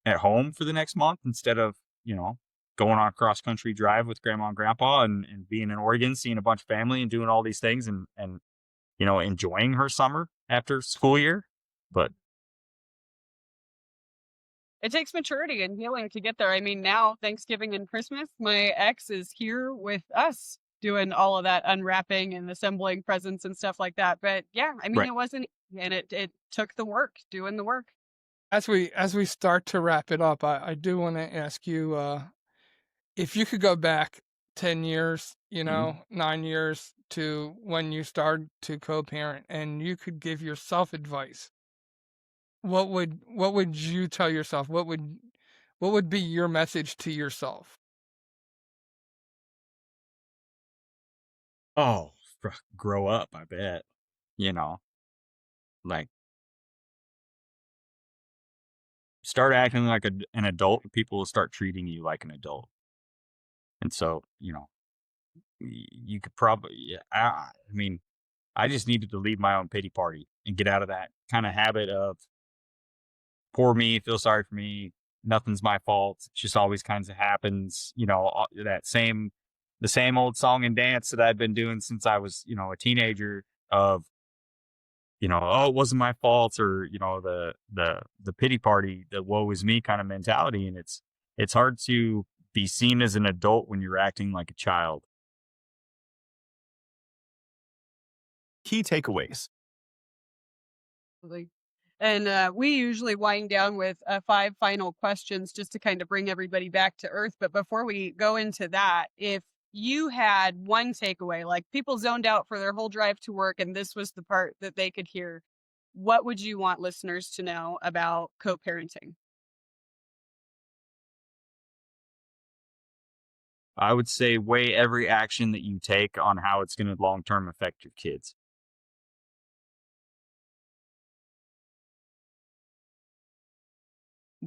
at home for the next month instead of, going on a cross country drive with grandma and grandpa and being in Oregon, seeing a bunch of family and doing all these things and enjoying her summer after school year. But It takes maturity and healing to get there. I mean, now Thanksgiving and Christmas, my ex is here with us doing all of that unwrapping and assembling presents and stuff like that. But yeah, I mean, right. it wasn't, and it took the work, doing the work. As we start to wrap it up, I do want to ask you, if you could go back 10 years, 9 years to when you started to co-parent, and you could give yourself advice, what would you tell yourself? What would be your message to yourself? Oh, grow up, I bet. Like, start acting like an adult, people will start treating you like an adult. And so, you could probably, yeah, I mean, I just needed to leave my own pity party and get out of that kind of habit of poor me, feel sorry for me, nothing's my fault. It just always kinds of happens. The same old song and dance that I'd been doing since I was, a teenager of, oh, it wasn't my fault, or, the pity party, the woe is me kind of mentality. And it's hard to be seen as an adult when you're acting like a child. Key takeaways. Absolutely. And we usually wind down with 5 final questions just to kind of bring everybody back to earth. But before we go into that, if you had one takeaway, like people zoned out for their whole drive to work and this was the part that they could hear, what would you want listeners to know about co-parenting? I would say weigh every action that you take on how it's going to long term affect your kids.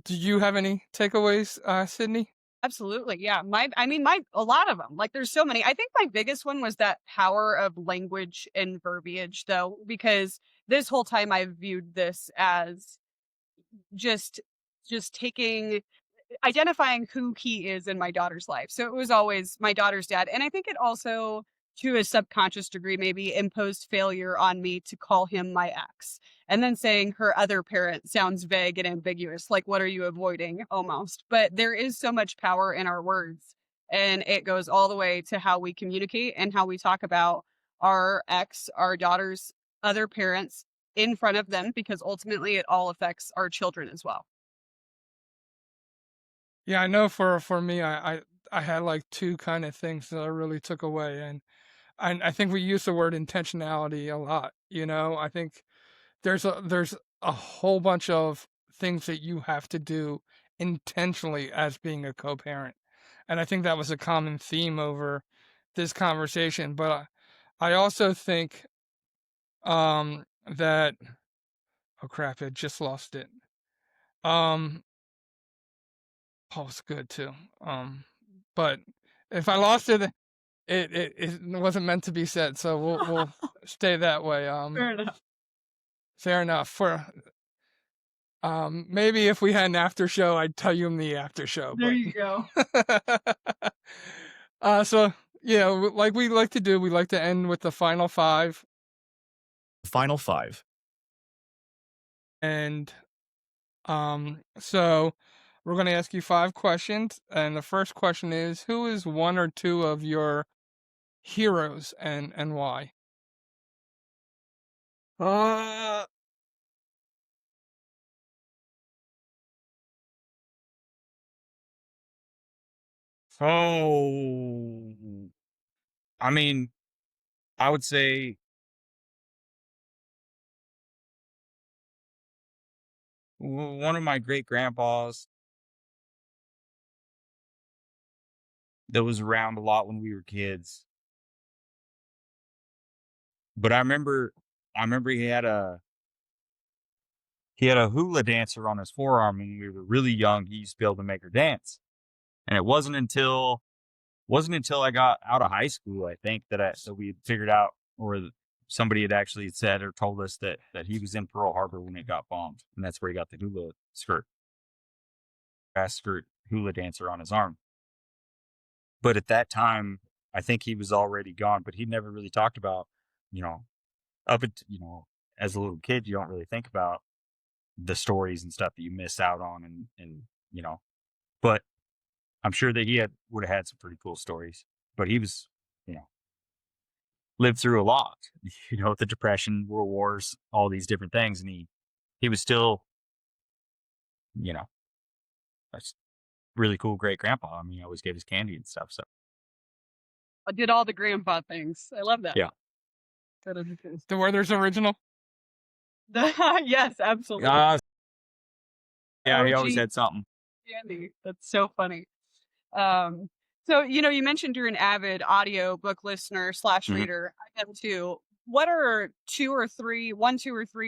Do you have any takeaways, Sydney? Absolutely. Yeah. A lot of them, like there's so many. I think my biggest one was that power of language and verbiage though, because this whole time I've viewed this as just identifying who he is in my daughter's life. So it was always my daughter's dad. And I think it also, to a subconscious degree, maybe imposed failure on me to call him my ex. And then saying her other parent sounds vague and ambiguous. Like, what are you avoiding almost? But there is so much power in our words. And it goes all the way to how we communicate and how we talk about our ex, our daughter's other parents in front of them, because ultimately it all affects our children as well. Yeah, I know for me, I had like two kind of things that I really took away, and I think we use the word intentionality a lot. I think there's a whole bunch of things that you have to do intentionally as being a co-parent, and I think that was a common theme over this conversation. But I also think that, oh crap, I just lost it. Oh, it's good too. But if I lost it, it wasn't meant to be said, so we'll stay that way. Fair enough. Fair enough. For maybe if we had an after show, I'd tell you in the after show. There you go. So like we like to do, we like to end with the final 5, Final 5. and so we're going to ask you 5 questions, and the first question is, who is one or two of your heroes and why? Oh, I mean, I would say one of my great grandpas that was around a lot when we were kids. But I remember he had a hula dancer on his forearm when we were really young. He used to be able to make her dance. And it wasn't until I got out of high school, I think, that we had figured out, or somebody had actually said or told us that he was in Pearl Harbor when it got bombed, and that's where he got the grass skirt hula dancer on his arm. But at that time, I think he was already gone. But he never really talked about, you know, as a little kid, you don't really think about the stories and stuff that you miss out on, and But I'm sure that he would have had some pretty cool stories. But he was, you know, lived through a lot, the Depression, World Wars, all these different things. And he was still, you know, a really cool great grandpa. I mean, he always gave us candy and stuff. So, I did all the grandpa things. I love that. yeah. That is cool. The Werther's original. Yes, absolutely. Yeah, he always OG had something. candy. That's so funny. Um, so you mentioned you're an avid audio book listener / Mhm. reader. I am too. What are two or three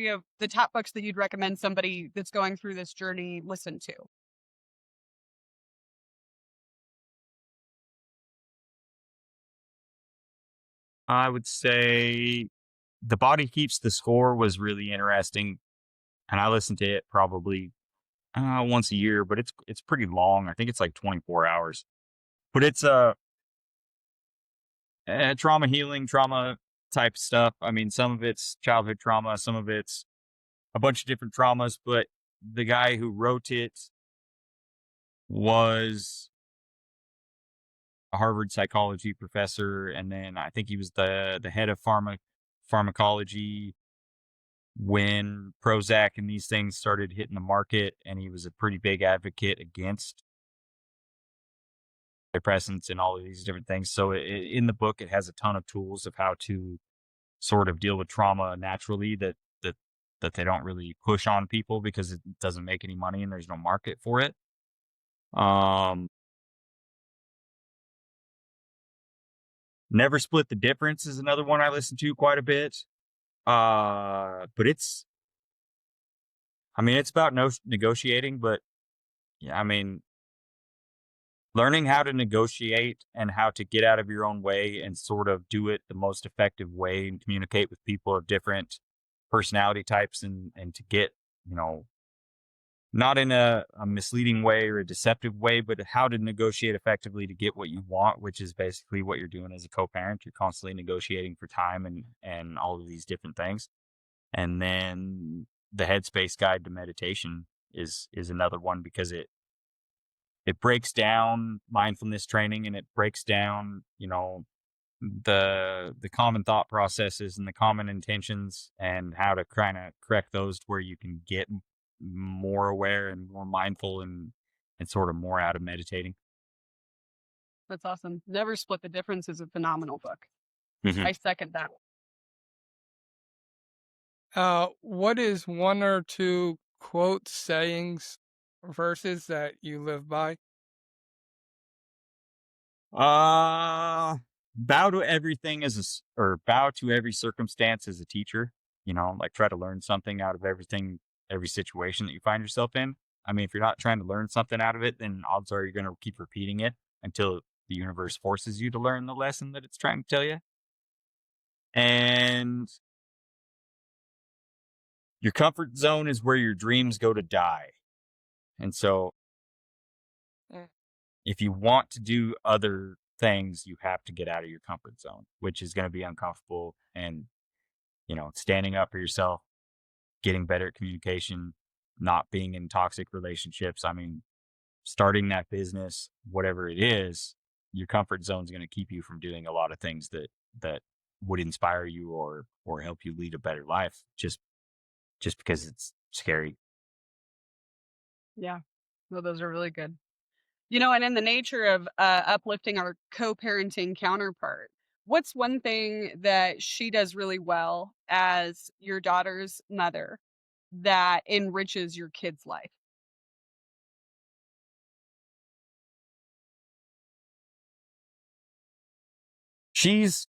of the top books that you'd recommend somebody that's going through this journey listen to? I would say The Body Keeps the Score was really interesting. And I listen to it probably once a year, but it's pretty long. I think it's like 24 hours. But it's trauma healing, trauma type stuff. I mean, some of it's childhood trauma, some of it's a bunch of different traumas, but the guy who wrote it was a Harvard psychology professor, and then I think he was the head of pharmacology when Prozac and these things started hitting the market, and he was a pretty big advocate against antidepressants and all of these different things. So in the book, it has a ton of tools of how to sort of deal with trauma naturally that they don't really push on people because it doesn't make any money and there's no market for it. Um, Never Split the Difference is another one I listen to quite a bit. But it's about negotiating, but yeah, I mean, learning how to negotiate and how to get out of your own way and sort of do it the most effective way and communicate with people of different personality types and to get, you know, not in a misleading way or a deceptive way, but how to negotiate effectively to get what you want, which is basically what you're doing as a co-parent. You're constantly negotiating for time and all of these different things. And then the Headspace Guide to Meditation is another one because it breaks down mindfulness training and it breaks down, the common thought processes and the common intentions and how to kind of correct those to where you can get more aware and more mindful and sort of more out of meditating. That's awesome. Never Split the Difference is a phenomenal book. Mhm. I second that. What is one or two quotes, sayings, verses that you live by? Bow to everything or bow to every circumstance as a teacher. Like try to learn something out of everything, every situation that you find yourself in. I mean, if you're not trying to learn something out of it, then odds are you're going to keep repeating it until the universe forces you to learn the lesson that it's trying to tell you. And your comfort zone is where your dreams go to die. And so Mm. if you want to do other things, you have to get out of your comfort zone, which is going to be uncomfortable. And, standing up for yourself, getting better at communication, not being in toxic relationships. I mean, starting that business, whatever it is, your comfort zone is going to keep you from doing a lot of things that would inspire you or help you lead a better life just because it's scary. Yeah. No, those are really good. And in the nature of uplifting our co-parenting counterpart, what's one thing that she does really well as your daughter's mother that enriches your kid's life? She's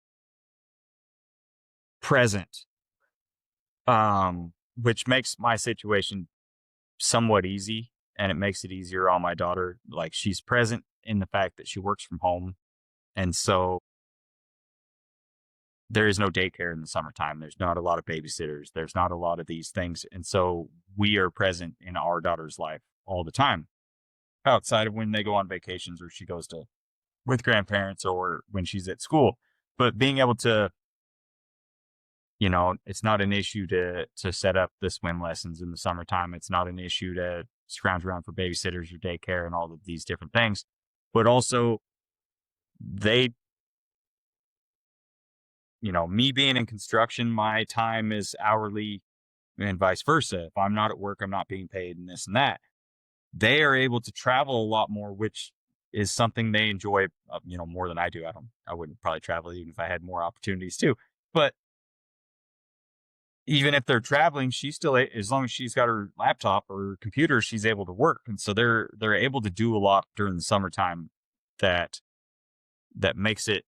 present, which makes my situation somewhat easy, and it makes it easier on my daughter. Like, she's present in the fact that she works from home, and so there is no daycare in the summertime. There's not a lot of babysitters. There's not a lot of these things. And so we are present in our daughter's life all the time, outside of when they go on vacations or she goes to with grandparents or when she's at school. But being able to, it's not an issue to set up the swim lessons in the summertime. It's not an issue to scrounge around for babysitters or daycare and all of these different things. But also, they, me being in construction, my time is hourly and vice versa. If I'm not at work, I'm not being paid and this and that. They are able to travel a lot more, which is something they enjoy, more than I do. I wouldn't probably travel even if I had more opportunities too. But even if they're traveling, she's still, as long as she's got her laptop or computer, she's able to work. And so they're able to do a lot during the summertime that makes it,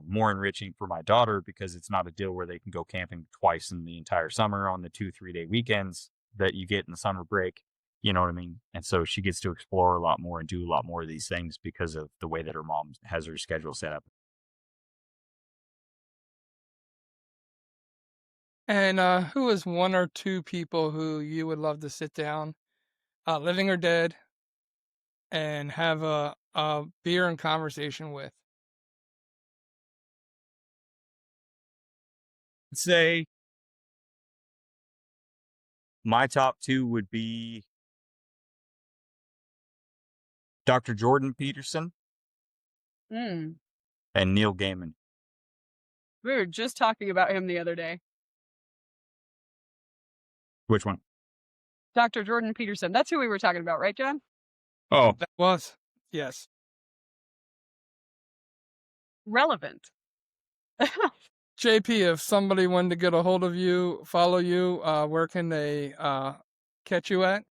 more enriching for my daughter, because it's not a deal where they can go camping twice in the entire summer on the 2-3 day weekends that you get in the summer break. You know what I mean? And so she gets to explore a lot more and do a lot more of these things because of the way that her mom has her schedule set up. And who is one or two people who you would love to sit down, living or dead, and have a beer and conversation with? I'd say my top two would be Dr. Jordan Peterson Mm. and Neil Gaiman. We were just talking about him the other day. Which one? Dr. Jordan Peterson. That's who we were talking about, right, John? Oh, That was, yes. Relevant. JP, if somebody wanted to get a hold of you, follow you, where can they catch you at?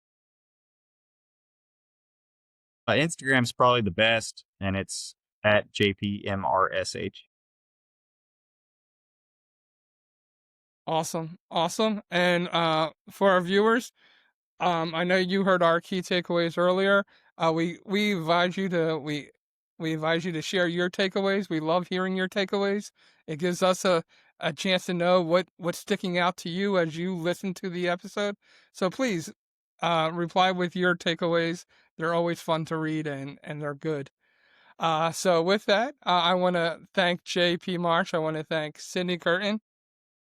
Instagram's probably the best, and it's at JPMRSH. Awesome. And for our viewers, I know you heard our key takeaways earlier. We advise you to we advise you to share your takeaways. We love hearing your takeaways. It gives us a chance to know what's sticking out to you as you listen to the episode. So please reply with your takeaways. They're always fun to read and they're good. So with that, I want to thank JP Marsh. I want to thank Sydney Curtin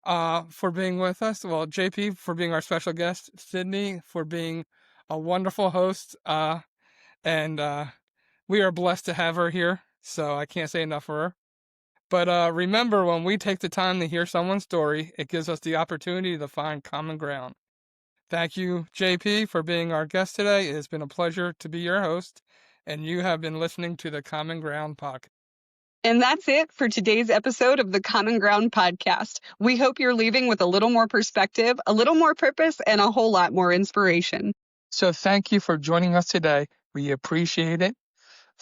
for being with us. Well, JP for being our special guest, Sydney for being a wonderful host, and we are blessed to have her here. So I can't say enough for her. But remember, when we take the time to hear someone's story, it gives us the opportunity to find common ground. Thank you, JP, for being our guest today. It has been a pleasure to be your host, and you have been listening to the Common Ground podcast. And that's it for today's episode of the Common Ground podcast. We hope you're leaving with a little more perspective, a little more purpose, and a whole lot more inspiration. So thank you for joining us today. We appreciate it.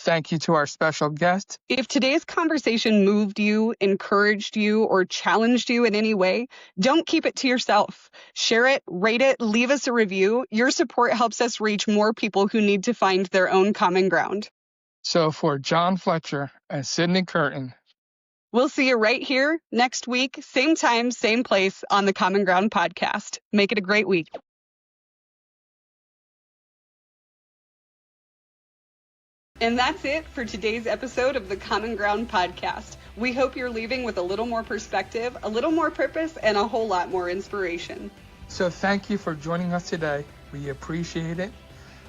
Thank you to our special guest. If today's conversation moved you, encouraged you, or challenged you in any way, don't keep it to yourself. Share it, rate it, leave us a review. Your support helps us reach more people who need to find their own common ground. So for John Fletcher and Sydney Curtin, we'll see you right here next week, same time, same place on the Common Ground podcast. Make it a great week. And that's it for today's episode of the Common Ground podcast. We hope you're leaving with a little more perspective, a little more purpose, and a whole lot more inspiration. So thank you for joining us today. We appreciate it.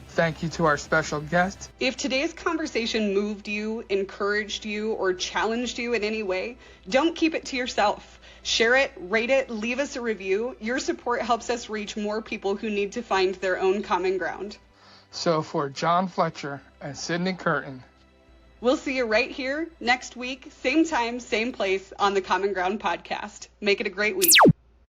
Thank you to our special guest. If today's conversation moved you, encouraged you, or challenged you in any way, don't keep it to yourself. Share it, rate it, leave us a review. Your support helps us reach more people who need to find their own common ground. So for John Fletcher and Sydney Curtin, we'll see you right here next week, same time, same place on the Common Ground podcast. Make it a great week.